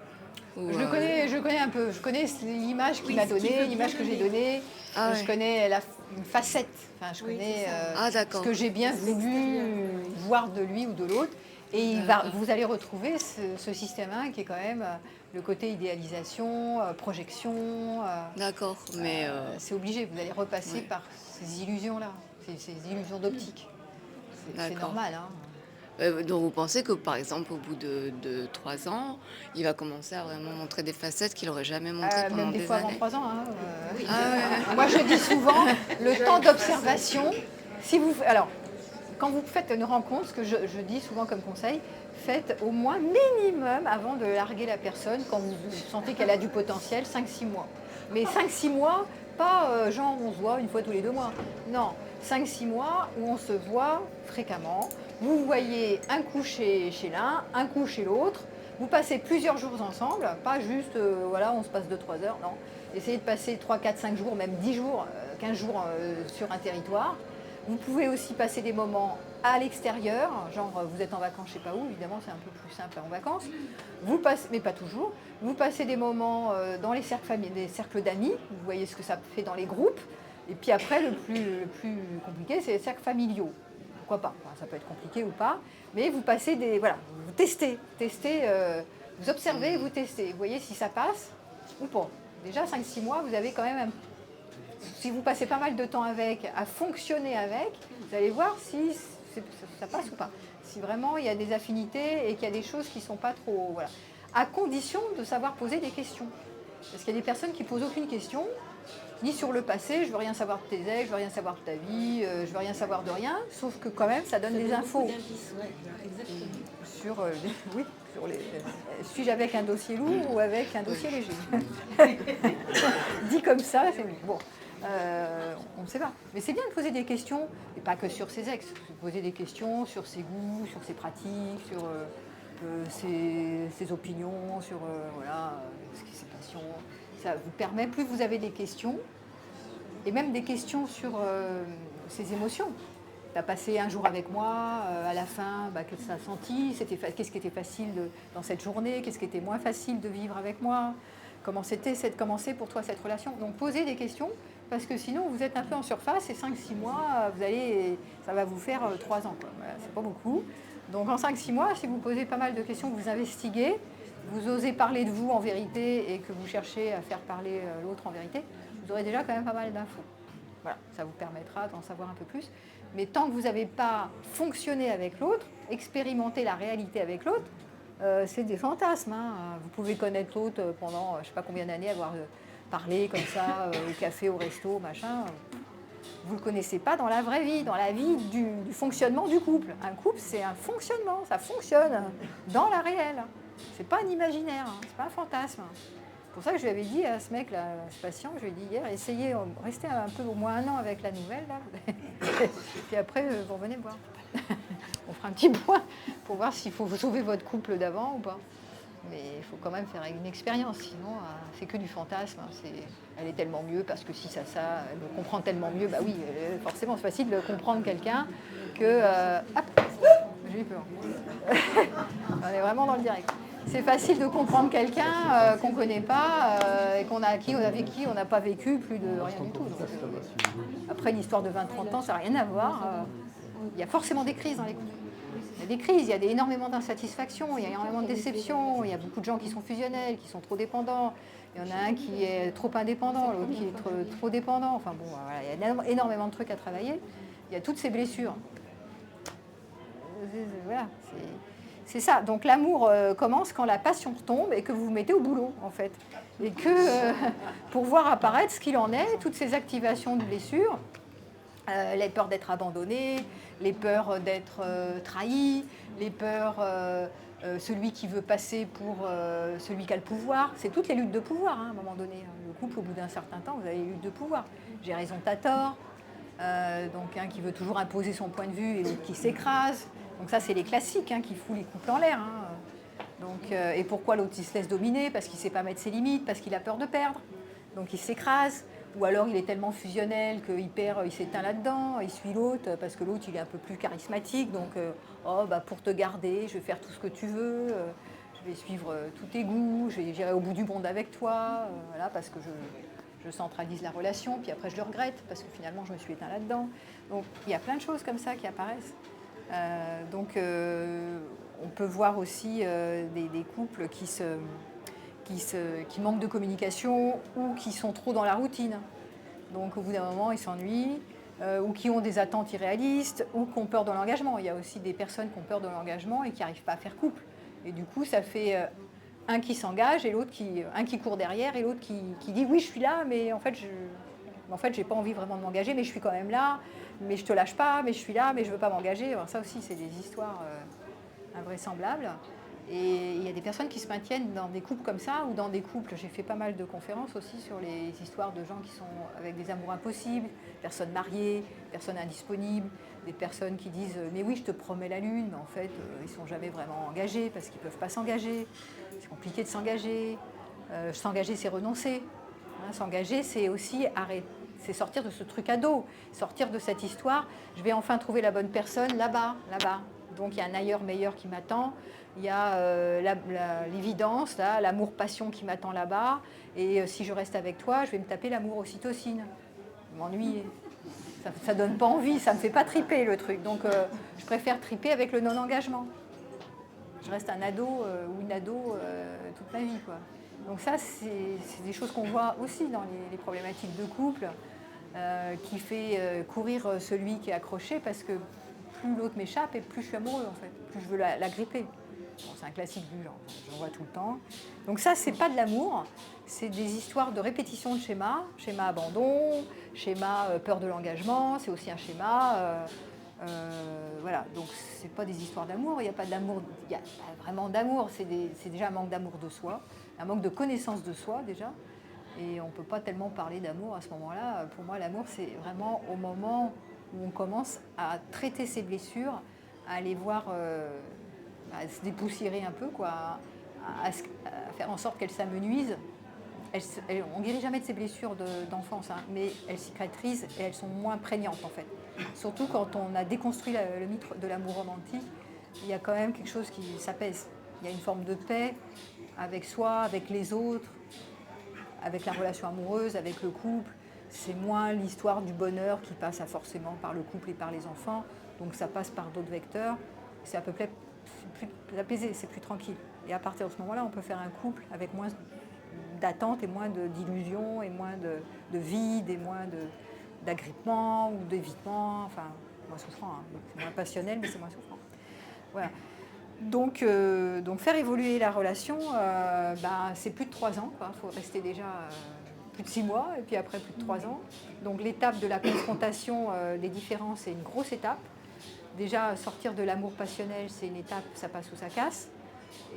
Je le connais un peu. Je connais l'image qu'il m'a donnée, l'image que j'ai donnée. Ah ouais. Je connais une facette. Enfin, je connais ce que j'ai bien voulu voir de lui ou de l'autre. Et vous allez retrouver ce système 1 qui est quand même le côté idéalisation, projection. D'accord, mais C'est obligé, vous allez repasser par ces illusions-là, ces illusions d'optique. C'est D'accord. normal. Hein. Donc vous pensez que par exemple au bout de 3 ans, il va commencer à vraiment montrer des facettes qu'il n'aurait jamais montrées pendant Même des des fois avant années? 3 ans. Hein, Ah ouais. Moi, je dis souvent, le temps d'observation, si vous... Alors, quand vous faites une rencontre, ce que je dis souvent comme conseil, faites au moins minimum, avant de larguer la personne, quand vous sentez qu'elle a du potentiel, 5-6 mois. Mais 5-6 mois, pas genre on se voit une fois tous les 2 mois. Non, 5-6 mois où on se voit fréquemment. Vous voyez un coup chez l'un, un coup chez l'autre. Vous passez plusieurs jours ensemble, pas juste, voilà, on se passe 2-3 heures, non. Essayez de passer 3-4-5 jours, même 10 jours, 15 jours sur un territoire. Vous pouvez aussi passer des moments à l'extérieur, genre vous êtes en vacances, je ne sais pas où, évidemment c'est un peu plus simple en vacances. Vous passez, mais pas toujours, vous passez des moments dans les cercles d'amis, vous voyez ce que ça fait dans les groupes. Et puis après, le plus compliqué, c'est les cercles familiaux. Pourquoi pas? Enfin, ça peut être compliqué ou pas, mais vous passez des... Voilà, vous testez, vous observez, vous testez, vous voyez si ça passe ou pas. Déjà 5-6 mois, vous avez quand même si vous passez pas mal de temps avec, à fonctionner avec, vous allez voir si ça passe ou pas. Si vraiment il y a des affinités et qu'il y a des choses qui ne sont pas trop... Voilà. À condition de savoir poser des questions. Parce qu'il y a des personnes qui ne posent aucune question, ni sur le passé, je ne veux rien savoir de tes ex, je ne veux rien savoir de ta vie, je ne veux rien savoir de rien, sauf que quand même ça donne des infos. Sur, oui, sur les... suis-je avec un dossier lourd ou avec un dossier léger? Dit comme ça, c'est mieux. Bon. On ne sait pas. Mais c'est bien de poser des questions, et pas que sur ses ex, poser des questions sur ses goûts, sur ses pratiques, sur ses opinions, sur voilà, ce qui ses passions. Ça vous permet, plus vous avez des questions, et même des questions sur ses émotions. Tu as passé un jour avec moi, à la fin, qu'est-ce que ça a senti, qu'est-ce qui était facile dans cette journée, qu'est-ce qui était moins facile de vivre avec moi, comment c'était commencer pour toi cette relation. Donc posez des questions, parce que sinon vous êtes un peu en surface et 5-6 mois, ça va vous faire 3 ans. Voilà, c'est pas beaucoup. Donc en 5-6 mois, si vous posez pas mal de questions, que vous investiguez, vous osez parler de vous en vérité et que vous cherchez à faire parler l'autre en vérité, vous aurez déjà quand même pas mal d'infos. Voilà, ça vous permettra d'en savoir un peu plus. Mais tant que vous n'avez pas fonctionné avec l'autre, expérimenté la réalité avec l'autre, c'est des fantasmes. Hein. Vous pouvez connaître l'autre pendant je ne sais pas combien d'années, avoir parlé comme ça au café, au resto, machin. Vous ne le connaissez pas dans la vraie vie, dans la vie du fonctionnement du couple. Un couple, c'est un fonctionnement, ça fonctionne dans la réelle. C'est pas un imaginaire, hein, c'est pas un fantasme. C'est pour ça que je lui avais dit à ce mec, là, à ce patient, je lui ai dit hier, essayez, restez un peu, au moins 1 an avec la nouvelle, là. Puis après, vous revenez me voir. On fera un petit point pour voir s'il faut vous sauver votre couple d'avant ou pas. Mais il faut quand même faire une expérience, sinon c'est que du fantasme. Hein. Elle est tellement mieux parce que si ça, elle me comprend tellement mieux. Bah oui, forcément, c'est facile de comprendre quelqu'un que... hop, j'ai eu peur. On est vraiment dans le direct. C'est facile de comprendre quelqu'un qu'on ne connaît pas et avec qui on n'a pas vécu plus de rien du tout. Donc, après, une histoire de 20-30 ans, ça n'a rien à voir. Il y a forcément des crises dans les couples. Il y a des crises, il y a énormément d'insatisfaction, il y a énormément de déceptions, il y a beaucoup de gens qui sont fusionnels, qui sont trop dépendants. Il y en a un qui est trop indépendant, l'autre qui est trop dépendant. Enfin bon, voilà, il y a énormément de trucs à travailler. Il y a toutes ces blessures. Voilà, c'est ça. Donc l'amour commence quand la passion retombe et que vous vous mettez au boulot, en fait. Et que pour voir apparaître ce qu'il en est, toutes ces activations de blessures, les peurs d'être abandonné, les peurs d'être trahi, les peurs, celui qui veut passer pour celui qui a le pouvoir. C'est toutes les luttes de pouvoir, hein, à un moment donné. Le couple, au bout d'un certain temps, vous avez les luttes de pouvoir. J'ai raison, t'as tort. Donc un qui veut toujours imposer son point de vue et l'autre qui s'écrase. Donc ça, c'est les classiques hein, qui foutent les couples en l'air. Hein. Donc, et pourquoi l'autre il se laisse dominer? Parce qu'il ne sait pas mettre ses limites, parce qu'il a peur de perdre. Donc il s'écrase. Ou alors il est tellement fusionnel qu'il s'éteint là-dedans, il suit l'autre parce que l'autre il est un peu plus charismatique. Donc pour te garder, je vais faire tout ce que tu veux, je vais suivre tous tes goûts, j'irai au bout du monde avec toi, voilà, parce que je centralise la relation, puis après je le regrette parce que finalement je me suis éteint là-dedans. Donc il y a plein de choses comme ça qui apparaissent. On peut voir aussi des couples qui manquent de communication ou qui sont trop dans la routine. Donc au bout d'un moment, ils s'ennuient. ou qui ont des attentes irréalistes, ou qui ont peur de l'engagement. Il y a aussi des personnes qui ont peur de l'engagement et qui n'arrivent pas à faire couple. Et du coup, ça fait un qui s'engage, et l'autre un qui court derrière, et l'autre qui dit oui, je suis là, mais en fait, j'ai pas envie vraiment de m'engager, mais je suis quand même là, mais je te lâche pas, mais je suis là, mais je veux pas m'engager. Alors ça aussi, c'est des histoires invraisemblables. Et il y a des personnes qui se maintiennent dans des couples comme ça, ou dans des couples. J'ai fait pas mal de conférences aussi sur les histoires de gens qui sont avec des amours impossibles, personnes mariées, personnes indisponibles, des personnes qui disent mais oui, je te promets la lune, mais en fait, ils ne sont jamais vraiment engagés parce qu'ils ne peuvent pas s'engager. C'est compliqué de s'engager. S'engager, c'est renoncer. Hein, s'engager, c'est aussi arrêter. C'est sortir de ce truc à dos, sortir de cette histoire. Je vais enfin trouver la bonne personne là-bas, là-bas. Donc il y a un ailleurs meilleur qui m'attend. Il y a l'évidence, l'amour-passion qui m'attend là-bas. Et si je reste avec toi, je vais me taper l'amour ocytocine. Je m'ennuie. Ça ne donne pas envie, ça ne me fait pas triper le truc. Donc je préfère triper avec le non-engagement. Je reste un ado ou une ado toute ma vie, quoi. Donc ça, c'est des choses qu'on voit aussi dans les problématiques de couple, qui fait courir celui qui est accroché, parce que plus l'autre m'échappe et plus je suis amoureux, en fait. Plus je veux la gripper. Bon, c'est un classique du genre, j'en vois tout le temps. Donc ça, c'est pas de l'amour, c'est des histoires de répétition de schémas, schéma abandon, schéma peur de l'engagement, c'est aussi un schéma. Voilà, donc c'est pas des histoires d'amour, il n'y a pas d'amour, il n'y a pas vraiment d'amour, c'est déjà un manque d'amour de soi, un manque de connaissance de soi déjà, et on ne peut pas tellement parler d'amour à ce moment-là. Pour moi, l'amour, c'est vraiment au moment où on commence à traiter ses blessures, à aller voir, à se dépoussiérer un peu, quoi, à faire en sorte qu'elles s'amenuisent. On ne guérit jamais de ses blessures d'enfance, hein, mais elles cicatrisent et elles sont moins prégnantes en fait. Surtout quand on a déconstruit le mythe de l'amour romantique, il y a quand même quelque chose qui s'apaise. Il y a une forme de paix avec soi, avec les autres, avec la relation amoureuse, avec le couple. C'est moins l'histoire du bonheur qui passe forcément par le couple et par les enfants, donc ça passe par d'autres vecteurs. C'est à peu près plus apaisé, c'est plus tranquille. Et à partir de ce moment-là, on peut faire un couple avec moins d'attente et moins d'illusions et moins de vide et moins d'agrippement ou d'évitement, enfin moins souffrant, hein. C'est moins passionnel mais c'est moins souffrant. Voilà. Donc faire évoluer la relation, c'est plus de 3 ans, il faut rester déjà plus de 6 mois et puis après plus de 3 ans. Donc l'étape de la confrontation des différences, c'est une grosse étape. Déjà sortir de l'amour passionnel, c'est une étape, ça passe ou ça casse.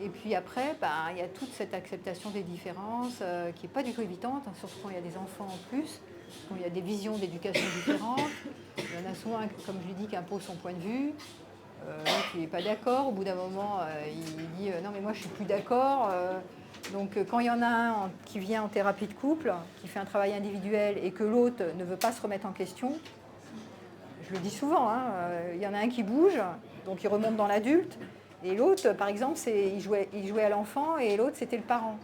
Et puis après, il y a toute cette acceptation des différences qui n'est pas du tout évidente, hein, surtout quand il y a des enfants en plus, quand il y a des visions d'éducation différentes. Il y en a souvent, comme je lui dis, qui impose son point de vue. L'autre n'est pas d'accord. Au bout d'un moment, il dit non mais moi je suis plus d'accord. Donc quand il y en a un qui vient en thérapie de couple, qui fait un travail individuel et que l'autre ne veut pas se remettre en question, je le dis souvent, hein, il y en a un qui bouge, donc il remonte dans l'adulte. Et l'autre, par exemple, il jouait à l'enfant et l'autre, c'était le parent.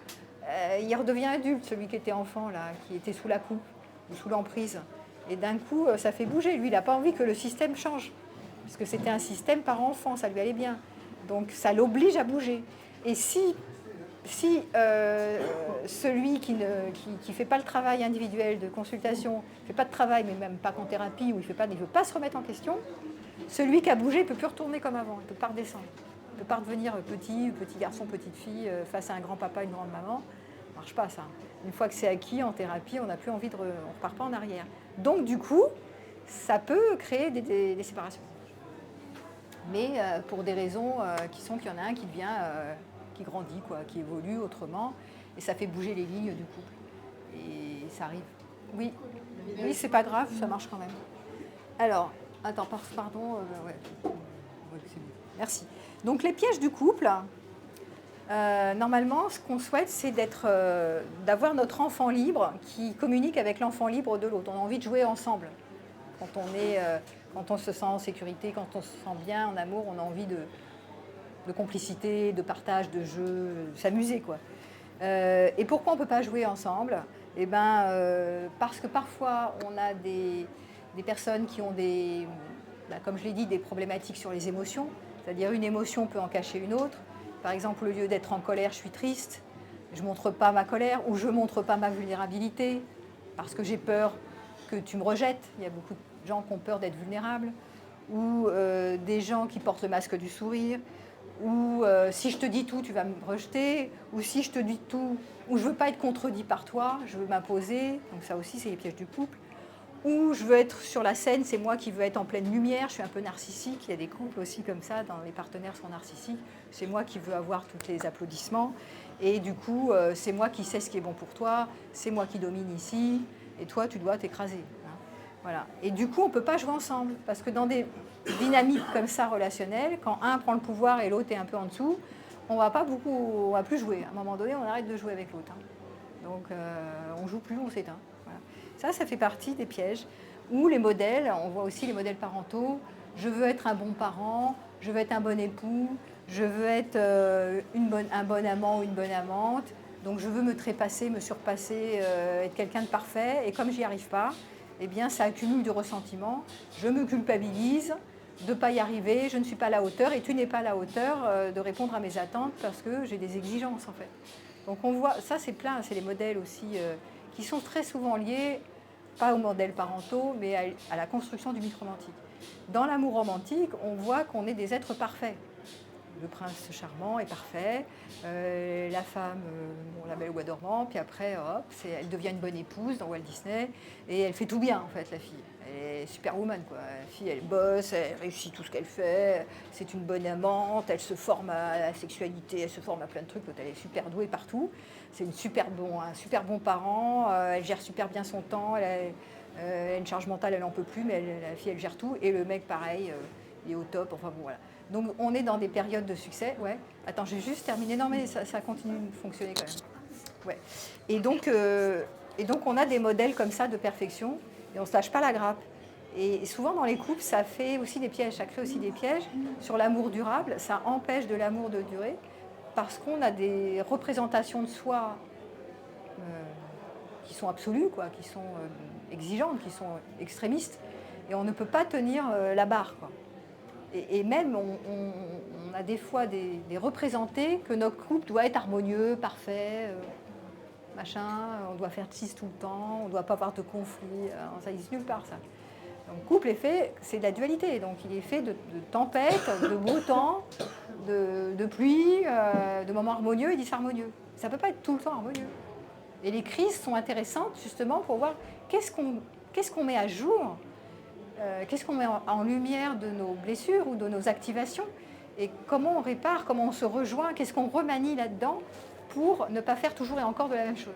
Il redevient adulte, celui qui était enfant, là, qui était sous la coupe ou sous l'emprise. Et d'un coup, ça fait bouger. Lui, il n'a pas envie que le système change. Parce que c'était un système parent-enfant, ça lui allait bien. Donc ça l'oblige à bouger. Et si celui qui ne fait pas le travail individuel de consultation, ne fait pas de travail, mais même pas qu'en thérapie, où il ne veut pas se remettre en question, celui qui a bougé ne peut plus retourner comme avant, il ne peut pas redescendre. Il ne peut pas redevenir petit garçon, petite fille, face à un grand-papa, une grande-maman. Ça ne marche pas, ça. Une fois que c'est acquis en thérapie, on n'a plus envie on ne repart pas en arrière. Donc, du coup, ça peut créer des séparations. Mais pour des raisons qui sont qu'il y en a un qui devient, qui grandit, quoi, qui évolue autrement, et ça fait bouger les lignes du couple. Et ça arrive. Oui, c'est pas grave, ça marche quand même. Alors, attends, pardon. Ouais. Merci. Donc les pièges du couple, normalement, ce qu'on souhaite, c'est d'avoir notre enfant libre qui communique avec l'enfant libre de l'autre. On a envie de jouer ensemble. Quand on se sent en sécurité, quand on se sent bien en amour, on a envie de complicité, de partage, de jeu, de s'amuser, quoi. Et pourquoi on ne peut pas jouer ensemble ? Eh bien, parce que parfois, on a des personnes qui ont comme je l'ai dit, des problématiques sur les émotions. C'est-à-dire une émotion peut en cacher une autre. Par exemple, au lieu d'être en colère, je suis triste, je ne montre pas ma colère ou je ne montre pas ma vulnérabilité parce que j'ai peur que tu me rejettes. Il y a beaucoup gens qui ont peur d'être vulnérables, ou des gens qui portent le masque du sourire, ou si je te dis tout, tu vas me rejeter, ou si je te dis tout, ou je veux pas être contredit par toi, je veux m'imposer, donc ça aussi c'est les pièges du couple, ou je veux être sur la scène, c'est moi qui veux être en pleine lumière, je suis un peu narcissique, il y a des couples aussi comme ça, dans les partenaires sont narcissiques, c'est moi qui veux avoir tous les applaudissements, et du coup c'est moi qui sais ce qui est bon pour toi, c'est moi qui domine ici, et toi tu dois t'écraser. Voilà. Et du coup, on ne peut pas jouer ensemble, parce que dans des dynamiques comme ça relationnelles, quand un prend le pouvoir et l'autre est un peu en dessous, on va plus jouer. À un moment donné, on arrête de jouer avec l'autre. Donc, on joue plus, on s'éteint. Voilà. Ça fait partie des pièges. Ou les modèles, on voit aussi les modèles parentaux. Je veux être un bon parent, je veux être un bon époux, je veux être un bon amant ou une bonne amante. Donc, je veux me trépasser, me surpasser, être quelqu'un de parfait. Et comme j'y arrive pas, eh bien, ça accumule du ressentiment. Je me culpabilise de ne pas y arriver, je ne suis pas à la hauteur, et tu n'es pas à la hauteur de répondre à mes attentes parce que j'ai des exigences, en fait. Donc on voit, ça c'est plein, c'est les modèles aussi qui sont très souvent liés, pas aux modèles parentaux, mais à la construction du mythe romantique. Dans l'amour romantique, on voit qu'on est des êtres parfaits. Le prince charmant est parfait, la femme, la belle au bois dormant, puis après, hop, elle devient une bonne épouse dans Walt Disney, et elle fait tout bien, en fait, la fille. Elle est superwoman, quoi. La fille, elle bosse, elle réussit tout ce qu'elle fait, c'est une bonne amante, elle se forme à la sexualité, elle se forme à plein de trucs, elle est super douée partout. C'est un super bon parent, elle gère super bien son temps, elle a une charge mentale, elle n'en peut plus, mais la fille, elle gère tout, et le mec, pareil, il est au top, enfin bon, voilà. Donc on est dans des périodes de succès. Ouais. Attends, j'ai juste terminé. Non, mais ça continue de fonctionner quand même. Ouais. Et donc on a des modèles comme ça de perfection et on ne se lâche pas la grappe. Et souvent dans les couples, ça fait aussi des pièges. Ça crée aussi des pièges sur l'amour durable. Ça empêche de l'amour de durer parce qu'on a des représentations de soi qui sont absolues, quoi, qui sont exigeantes, qui sont extrémistes. Et on ne peut pas tenir la barre, quoi. Et même, on a des fois des représentés que notre couple doit être harmonieux, parfait, machin, on doit faire ci tout le temps, on ne doit pas avoir de conflit. Ça n'existe nulle part, ça. Donc, le couple est fait, c'est de la dualité. Donc, il est fait de tempêtes, de beau temps, de pluie, de moments harmonieux et disharmonieux. Ça ne peut pas être tout le temps harmonieux. Et les crises sont intéressantes, justement, pour voir qu'est-ce qu'on met à jour. Qu'est-ce qu'on met en lumière de nos blessures ou de nos activations et comment on répare, comment on se rejoint, qu'est-ce qu'on remanie là-dedans pour ne pas faire toujours et encore de la même chose.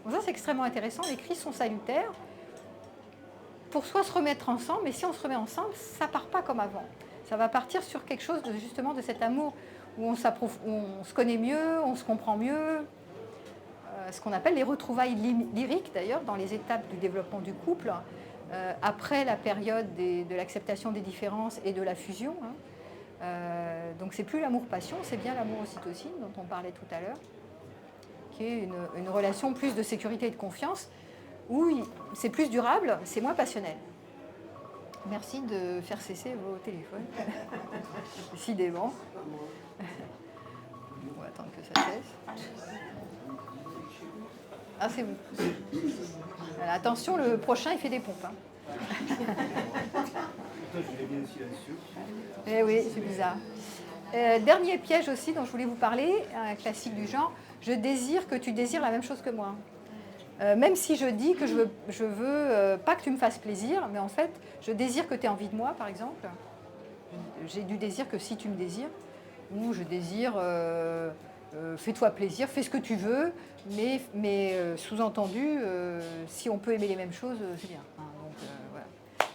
Donc ça, c'est extrêmement intéressant. Les crises sont salutaires pour soit se remettre ensemble, mais si on se remet ensemble, ça ne part pas comme avant. Ça va partir sur quelque chose justement de cet amour où on se connaît mieux, on se comprend mieux. Ce qu'on appelle les retrouvailles lyriques, d'ailleurs, dans les étapes du développement du couple. Après la période de l'acceptation des différences et de la fusion. Donc c'est plus l'amour-passion, c'est bien l'amour-ocytocine dont on parlait tout à l'heure, qui est une relation plus de sécurité et de confiance, où c'est plus durable, c'est moins passionnel. Merci de faire cesser vos téléphones. Décidément. On va attendre que ça cesse. Ah, c'est bon. Alors, attention, le prochain, il fait des pompes. Eh oui, c'est bizarre. Dernier piège aussi dont je voulais vous parler, un classique du genre, je désire que tu désires la même chose que moi. Même si je dis que je veux pas que tu me fasses plaisir, mais en fait, je désire que tu aies envie de moi, par exemple. J'ai du désir que si tu me désires, ou je désire... fais-toi plaisir, fais ce que tu veux, mais sous-entendu, si on peut aimer les mêmes choses, c'est bien. Donc, voilà.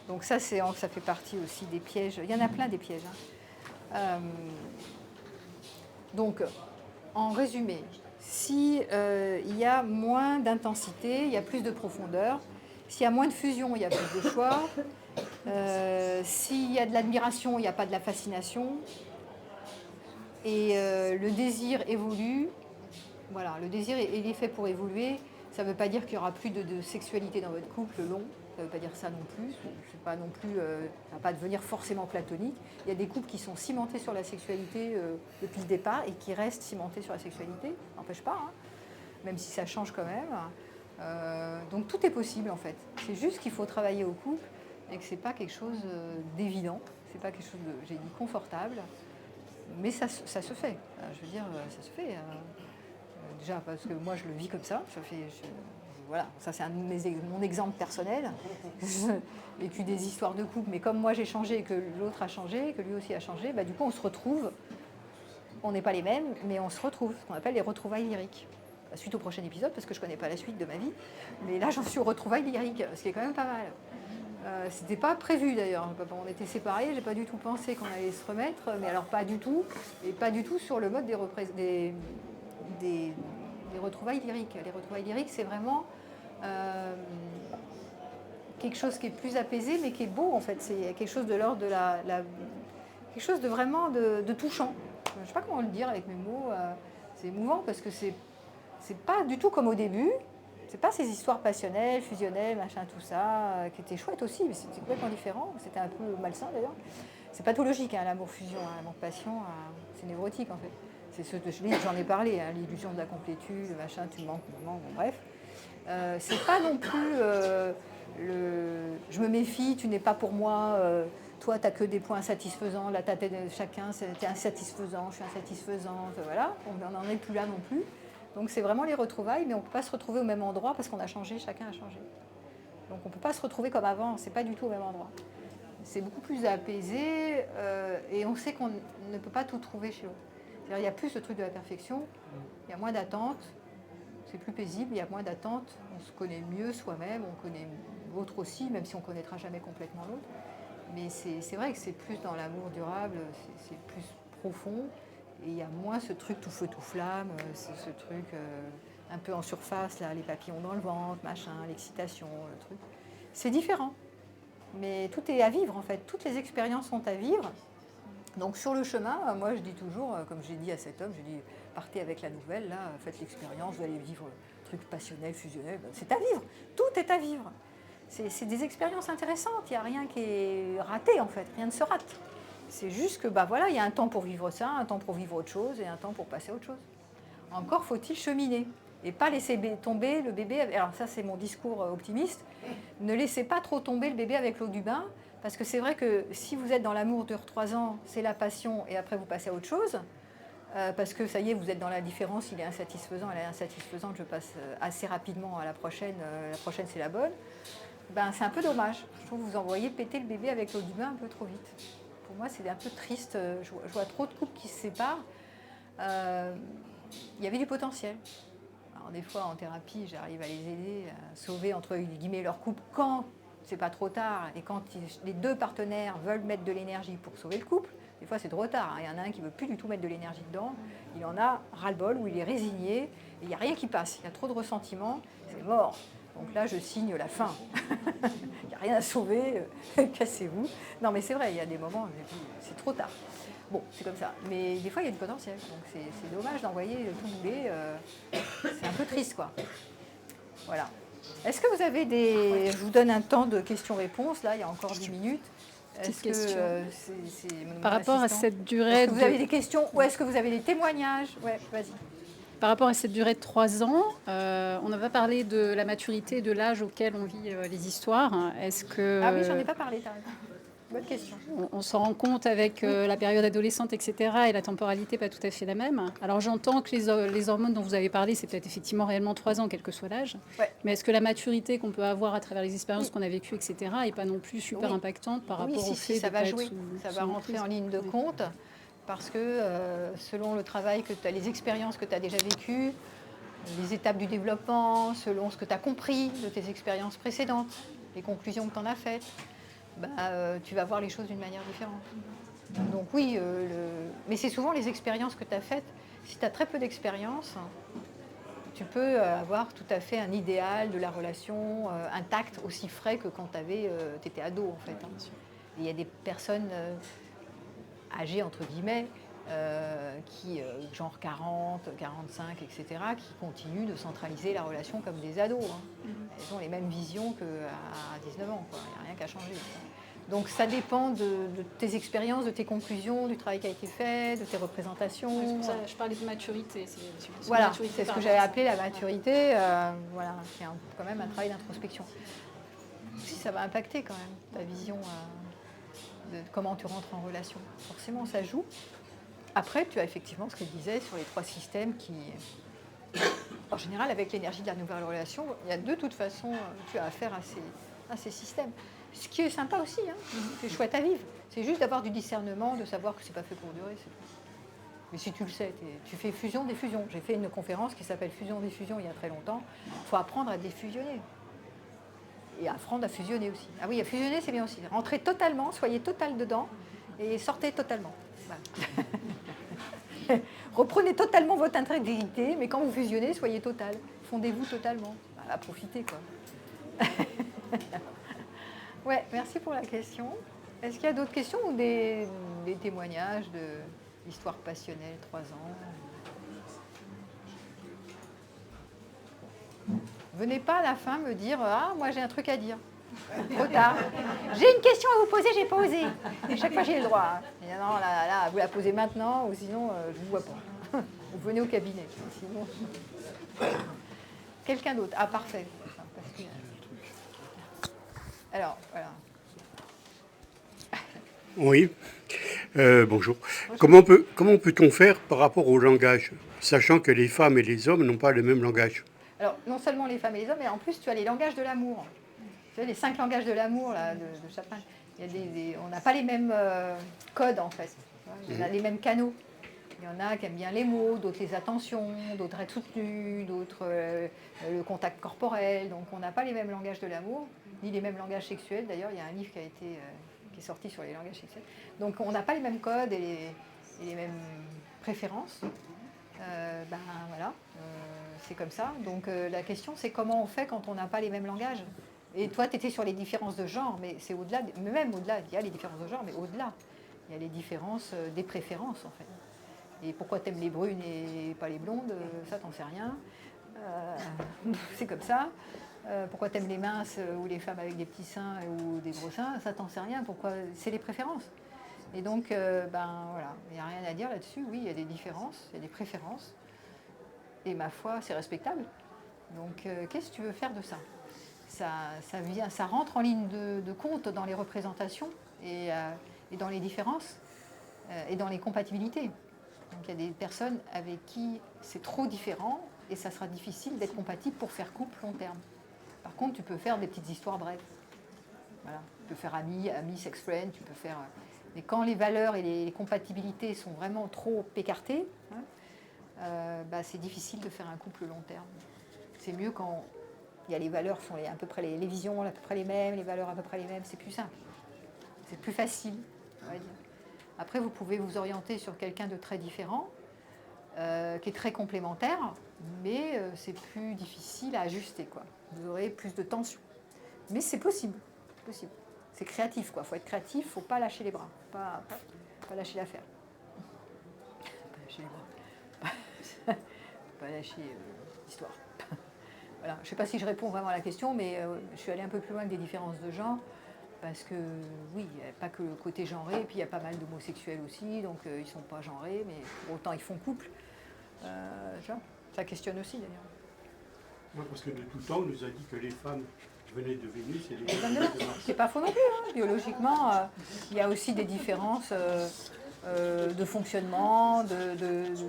Donc ça fait partie aussi des pièges. Il y en a plein des pièges. Donc, en résumé, si il y a moins d'intensité, il y a plus de profondeur. S'il y a moins de fusion, il y a plus de choix. S'il y a de l'admiration, il n'y a pas de la fascination. Et le désir évolue. Voilà, le désir il est fait pour évoluer. Ça ne veut pas dire qu'il n'y aura plus de sexualité dans votre couple long. Ça ne veut pas dire ça non plus. C'est pas non plus, ça ne va pas devenir forcément platonique. Il y a des couples qui sont cimentés sur la sexualité depuis le départ et qui restent cimentés sur la sexualité. N'empêche pas, hein, même si ça change quand même. Donc tout est possible en fait. C'est juste qu'il faut travailler au couple et que c'est pas quelque chose d'évident, c'est pas quelque chose de, j'ai dit, confortable, mais ça se fait. Je veux dire, ça se fait. Déjà parce que moi je le vis comme ça. Voilà, ça c'est mon exemple personnel. J'ai vécu des histoires de couple, mais comme moi j'ai changé et que l'autre a changé, que lui aussi a changé, du coup on se retrouve. On n'est pas les mêmes, mais on se retrouve, ce qu'on appelle les retrouvailles lyriques. Suite au prochain épisode, parce que je ne connais pas la suite de ma vie, mais là j'en suis aux retrouvailles lyriques, ce qui est quand même pas mal. C'était pas prévu d'ailleurs, on était séparés, j'ai pas du tout pensé qu'on allait se remettre, mais alors pas du tout, et pas du tout sur le mode des retrouvailles lyriques. Les retrouvailles lyriques, c'est vraiment quelque chose qui est plus apaisé, mais qui est beau en fait. C'est quelque chose de l'ordre de quelque chose de vraiment de touchant. Je ne sais pas comment le dire avec mes mots. C'est émouvant parce que c'est pas du tout comme au début. C'est pas ces histoires passionnelles, fusionnelles, machin, tout ça, qui étaient chouettes aussi, mais c'était complètement différent. C'était un peu malsain d'ailleurs. C'est pathologique, hein, l'amour-fusion, l'amour-passion, c'est névrotique en fait. C'est ce que j'en ai parlé, hein, l'illusion de la complétude, le machin, tu me manques, bon, bref. C'est pas non plus je me méfie, tu n'es pas pour moi, toi tu n'as que des points insatisfaisants, la tête de chacun, tu es insatisfaisant, je suis insatisfaisante, voilà, on n'en est plus là non plus. Donc c'est vraiment les retrouvailles, mais on ne peut pas se retrouver au même endroit parce qu'on a changé, chacun a changé. Donc on ne peut pas se retrouver comme avant, c'est pas du tout au même endroit. C'est beaucoup plus apaisé et on sait qu'on ne peut pas tout trouver chez l'autre. C'est-à-dire il y a plus ce truc de la perfection, il y a moins d'attente, c'est plus paisible, il y a moins d'attente, on se connaît mieux soi-même, on connaît l'autre aussi, même si on ne connaîtra jamais complètement l'autre. Mais c'est vrai que c'est plus dans l'amour durable, c'est plus profond, et il y a moins ce truc tout feu tout flamme, ce truc un peu en surface, là, les papillons dans le ventre, machin, l'excitation, le truc. C'est différent, mais tout est à vivre en fait, toutes les expériences sont à vivre. Donc sur le chemin, moi je dis toujours, comme j'ai dit à cet homme, je dis partez avec la nouvelle, là, faites l'expérience, vous allez vivre un truc passionnel, fusionnel, c'est à vivre, tout est à vivre. C'est des expériences intéressantes, il n'y a rien qui est raté en fait, rien ne se rate. C'est juste que voilà, il y a un temps pour vivre ça, un temps pour vivre autre chose et un temps pour passer à autre chose. Encore faut-il cheminer et pas laisser tomber le bébé. Alors ça c'est mon discours optimiste, ne laissez pas trop tomber le bébé avec l'eau du bain. Parce que c'est vrai que si vous êtes dans l'amour dure 3 ans, c'est la passion et après vous passez à autre chose. Parce que ça y est, vous êtes dans la différence, il est insatisfaisant, elle est insatisfaisante, je passe assez rapidement à la prochaine c'est la bonne. C'est un peu dommage. Je trouve que vous envoyez péter le bébé avec l'eau du bain un peu trop vite. Pour moi, c'est un peu triste. Je vois trop de couples qui se séparent. Il y avait du potentiel. Alors des fois, en thérapie, j'arrive à les aider à sauver, entre guillemets, leur couple quand c'est pas trop tard, et quand les deux partenaires veulent mettre de l'énergie pour sauver le couple, des fois c'est trop tard. Il y en a un qui ne veut plus du tout mettre de l'énergie dedans, il en a ras-le-bol, ou il est résigné, et il n'y a rien qui passe, il y a trop de ressentiment, c'est mort. Donc là je signe la fin. Il n'y a rien à sauver, cassez-vous. Non mais c'est vrai, il y a des moments où c'est trop tard. Bon, c'est comme ça. Mais des fois il y a du potentiel, donc c'est dommage d'envoyer tout bouler, c'est un peu triste quoi. Voilà. Est-ce que vous avez je vous donne un temps de questions-réponses, là, il y a encore 10 minutes. Est-ce que par rapport à cette durée... Est-ce que vous avez des questions ou est-ce que vous avez des témoignages? Ouais, vas-y. Par rapport à cette durée de 3 ans, on n'a pas parlé de la maturité, de l'âge auquel on vit les histoires. Est-ce que... Ah oui, j'en ai pas parlé, t'as raison. Bonne question. On s'en rend compte avec la période adolescente, etc. et la temporalité pas tout à fait la même. Alors j'entends que les hormones dont vous avez parlé, c'est peut-être effectivement réellement 3 ans, quel que soit l'âge. Ouais. Mais est-ce que la maturité qu'on peut avoir à travers les expériences qu'on a vécues, etc., n'est pas non plus super impactante par rapport au fait ça de va pas jouer, être ça va rentrer en ligne de compte parce que selon le travail que tu as, les expériences que tu as déjà vécues, les étapes du développement, selon ce que tu as compris de tes expériences précédentes, les conclusions que tu en as faites, tu vas voir les choses d'une manière différente. Donc oui, mais c'est souvent les expériences que tu as faites. Si tu as très peu d'expérience, tu peux avoir tout à fait un idéal de la relation intact, aussi frais que quand tu étais ado en fait. Il y a des personnes âgées entre guillemets, qui, genre 40, 45, etc., qui continuent de centraliser la relation comme des ados. Elles ont les mêmes visions qu'à 19 ans, quoi. Il n'y a rien qu'à changer. Donc ça dépend de tes expériences, de tes conclusions, du travail qui a été fait, de tes représentations. C'est pour ça, je parlais de maturité. Voilà, c'est ce que j'avais appelé la maturité, voilà, qui est quand même un travail d'introspection. Si ça va impacter quand même ta vision de comment tu rentres en relation. Forcément, ça joue. Après, tu as effectivement ce que je disais sur les 3 systèmes qui, en général, avec l'énergie de la nouvelle relation, il y a de toute façon, tu as affaire à ces systèmes. Ce qui est sympa aussi, hein, c'est chouette à vivre. C'est juste d'avoir du discernement, de savoir que c'est pas fait pour durer. C'est tout. Mais si tu le sais, tu fais fusion-défusion. J'ai fait une conférence qui s'appelle Fusion-défusion il y a très longtemps. Il faut apprendre à défusionner. Et apprendre à fusionner aussi. Ah oui, à fusionner, c'est bien aussi. Rentrez totalement, soyez total dedans et sortez totalement. Voilà. Reprenez totalement votre intégrité, mais quand vous fusionnez, soyez total. Fondez-vous totalement. Voilà, profitez, quoi. Ouais, merci pour la question. Est-ce qu'il y a d'autres questions ou des témoignages d'histoires passionnelles, 3 ans? Venez pas à la fin me dire « Ah, moi j'ai un truc à dire ». Trop tard. J'ai une question à vous poser, j'ai pas osé. Et chaque fois j'ai le droit. Et non, là, vous la posez maintenant ou sinon je vous vois pas. Vous venez au cabinet. Sinon... Quelqu'un d'autre? Ah, parfait. Alors, voilà. Oui, bonjour. Comment peut-on faire par rapport au langage, sachant que les femmes et les hommes n'ont pas le même langage? Alors, non seulement les femmes et les hommes, mais en plus, tu as les langages de l'amour. Tu vois, les 5 langages de l'amour là, de Chapin. On n'a pas les mêmes codes, en fait. On a les mêmes canaux. Il y en a qui aiment bien les mots, d'autres les attentions, d'autres être soutenus, d'autres le contact corporel. Donc, on n'a pas les mêmes langages de l'amour, ni les mêmes langages sexuels. D'ailleurs, il y a un livre qui est sorti sur les langages sexuels. Donc, on n'a pas les mêmes codes et les mêmes préférences. Voilà, c'est comme ça. Donc la question, c'est comment on fait quand on n'a pas les mêmes langages. Et toi, tu étais sur les différences de genre, mais c'est au-delà, même au-delà, il y a les différences de genre, mais au-delà, il y a les différences des préférences, en fait. Et pourquoi tu aimes les brunes et pas les blondes, ça, t'en sais rien. C'est comme ça. Pourquoi tu aimes les minces ou les femmes avec des petits seins ou des gros seins, ça, t'en sais rien. Pourquoi? C'est les préférences. Et donc, voilà, il n'y a rien à dire là-dessus. Oui, il y a des différences, il y a des préférences. Et ma foi, c'est respectable. Donc, qu'est-ce que tu veux faire de ça? Ça rentre en ligne de compte dans les représentations et dans les différences et dans les compatibilités. Donc, il y a des personnes avec qui c'est trop différent et ça sera difficile d'être compatible pour faire couple long terme. Par contre, tu peux faire des petites histoires brèves. Voilà. Tu peux faire ami, sex friend, tu peux faire... Mais quand les valeurs et les compatibilités sont vraiment trop écartées, c'est difficile de faire un couple long terme. C'est mieux quand il y a les valeurs sont à peu près les visions à peu près les mêmes, les valeurs à peu près les mêmes, c'est plus simple. C'est plus facile, on va dire. Après, vous pouvez vous orienter sur quelqu'un de très différent, qui est très complémentaire, mais c'est plus difficile à ajuster, quoi. Vous aurez plus de tension. Mais c'est possible, c'est créatif, quoi. Il faut être créatif, il ne faut pas lâcher les bras, pas lâcher l'affaire. Pas lâcher les bras. Pas lâcher l'histoire. Voilà. Je ne sais pas si je réponds vraiment à la question, mais je suis allée un peu plus loin que des différences de genre, parce que, oui, il n'y a pas que le côté genré, et puis il y a pas mal d'homosexuels aussi, donc ils ne sont pas genrés, mais pour autant ils font couple. Ça questionne aussi, d'ailleurs. Oui, parce que de tout temps, on nous a dit que les femmes venaient de Vénus et les femmes venaient de Mars. C'est pas faux non plus, hein. Biologiquement, il y a aussi des différences de fonctionnement,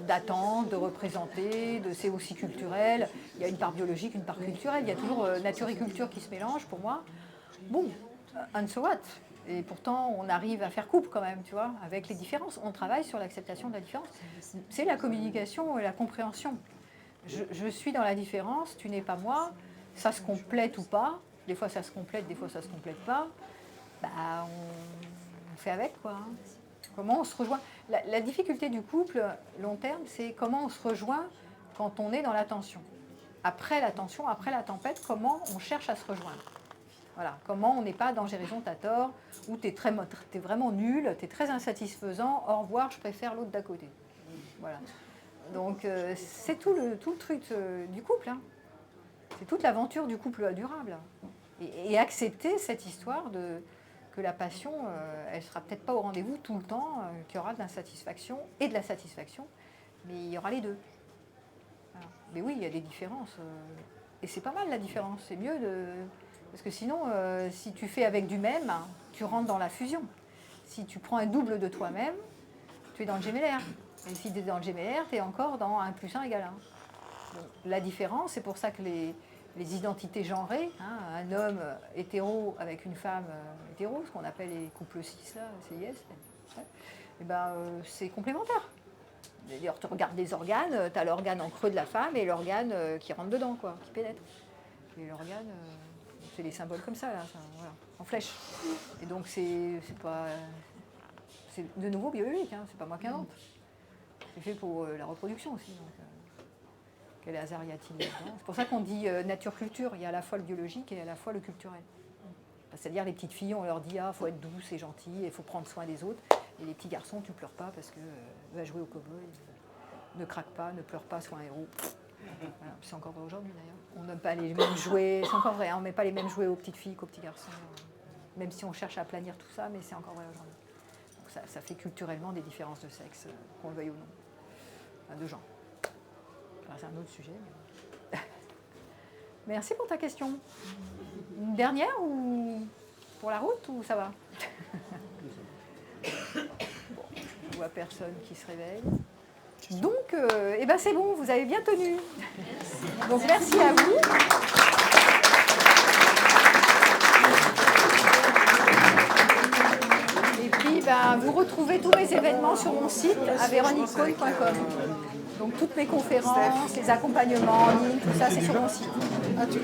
d'attente, de représenter, c'est aussi culturel. Il y a une part biologique, une part culturelle. Il y a toujours nature et culture qui se mélangent pour moi. Bon, and so what? Et pourtant, on arrive à faire couple quand même, tu vois, avec les différences. On travaille sur l'acceptation de la différence. C'est la communication et la compréhension. Je suis dans la différence, tu n'es pas moi, ça se complète ou pas. Des fois ça se complète, des fois ça se complète pas. On fait avec, quoi. Hein. Comment on se rejoint? La difficulté du couple long terme, c'est comment on se rejoint quand on est dans la tension. Après la tension, après la tempête, comment on cherche à se rejoindre. Voilà. Comment on n'est pas dans j'ai raison, t'as tort, ou t'es vraiment nul, t'es très insatisfaisant, au revoir, je préfère l'autre d'à côté. Voilà. Donc c'est tout le truc du couple. Hein. C'est toute l'aventure du couple durable. Et accepter cette histoire que la passion, elle sera peut-être pas au rendez-vous tout le temps, qu'il y aura de l'insatisfaction et de la satisfaction, mais il y aura les deux. Voilà. Mais oui, il y a des différences. Et c'est pas mal la différence. C'est mieux Parce que sinon, si tu fais avec du même, tu rentres dans la fusion. Si tu prends un double de toi-même, tu es dans le gémellaire. Et si tu es dans le gémellaire, tu es encore dans 1 + 1 = 1. Donc, la différence, c'est pour ça que les identités genrées, hein, un homme hétéro avec une femme hétéro, ce qu'on appelle les couples cis, là, CIS, et ben, c'est complémentaire. D'ailleurs, tu regardes les organes, tu as l'organe en creux de la femme et l'organe qui rentre dedans, quoi, qui pénètre. Et l'organe, c'est des symboles comme ça, là, voilà, en flèche. Et donc, c'est pas... C'est de nouveau biologique, hein, c'est pas moi qui invente. C'est fait pour la reproduction aussi. Donc, quel hasard y a-t-il là-dedans? C'est pour ça qu'on dit nature-culture. Il y a à la fois le biologique et à la fois le culturel. C'est-à-dire les petites filles, on leur dit faut être douce et gentille, il faut prendre soin des autres. Et les petits garçons, tu pleures pas parce que va jouer au cow-boy. Ne craque pas, ne pleure pas, sois un héros. Voilà. C'est encore vrai aujourd'hui d'ailleurs. On n'aime pas les mêmes jouets. C'est encore vrai, on ne met pas les mêmes jouets aux petites filles qu'aux petits garçons. Même si on cherche à planir tout ça, mais c'est encore vrai aujourd'hui. Donc ça fait culturellement des différences de sexe, qu'on le veuille ou non. Enfin, de genre. Enfin, c'est un autre sujet. Mais... Merci pour ta question. Une dernière ou pour la route ou ça va? Bon, je vois personne qui se réveille. Donc, eh ben c'est bon, vous avez bien tenu. Donc merci à vous. Et puis, ben, vous retrouvez tous mes événements sur mon site à véroniquecohn.com. Donc toutes mes conférences, les accompagnements en ligne, tout ça, c'est sur mon site.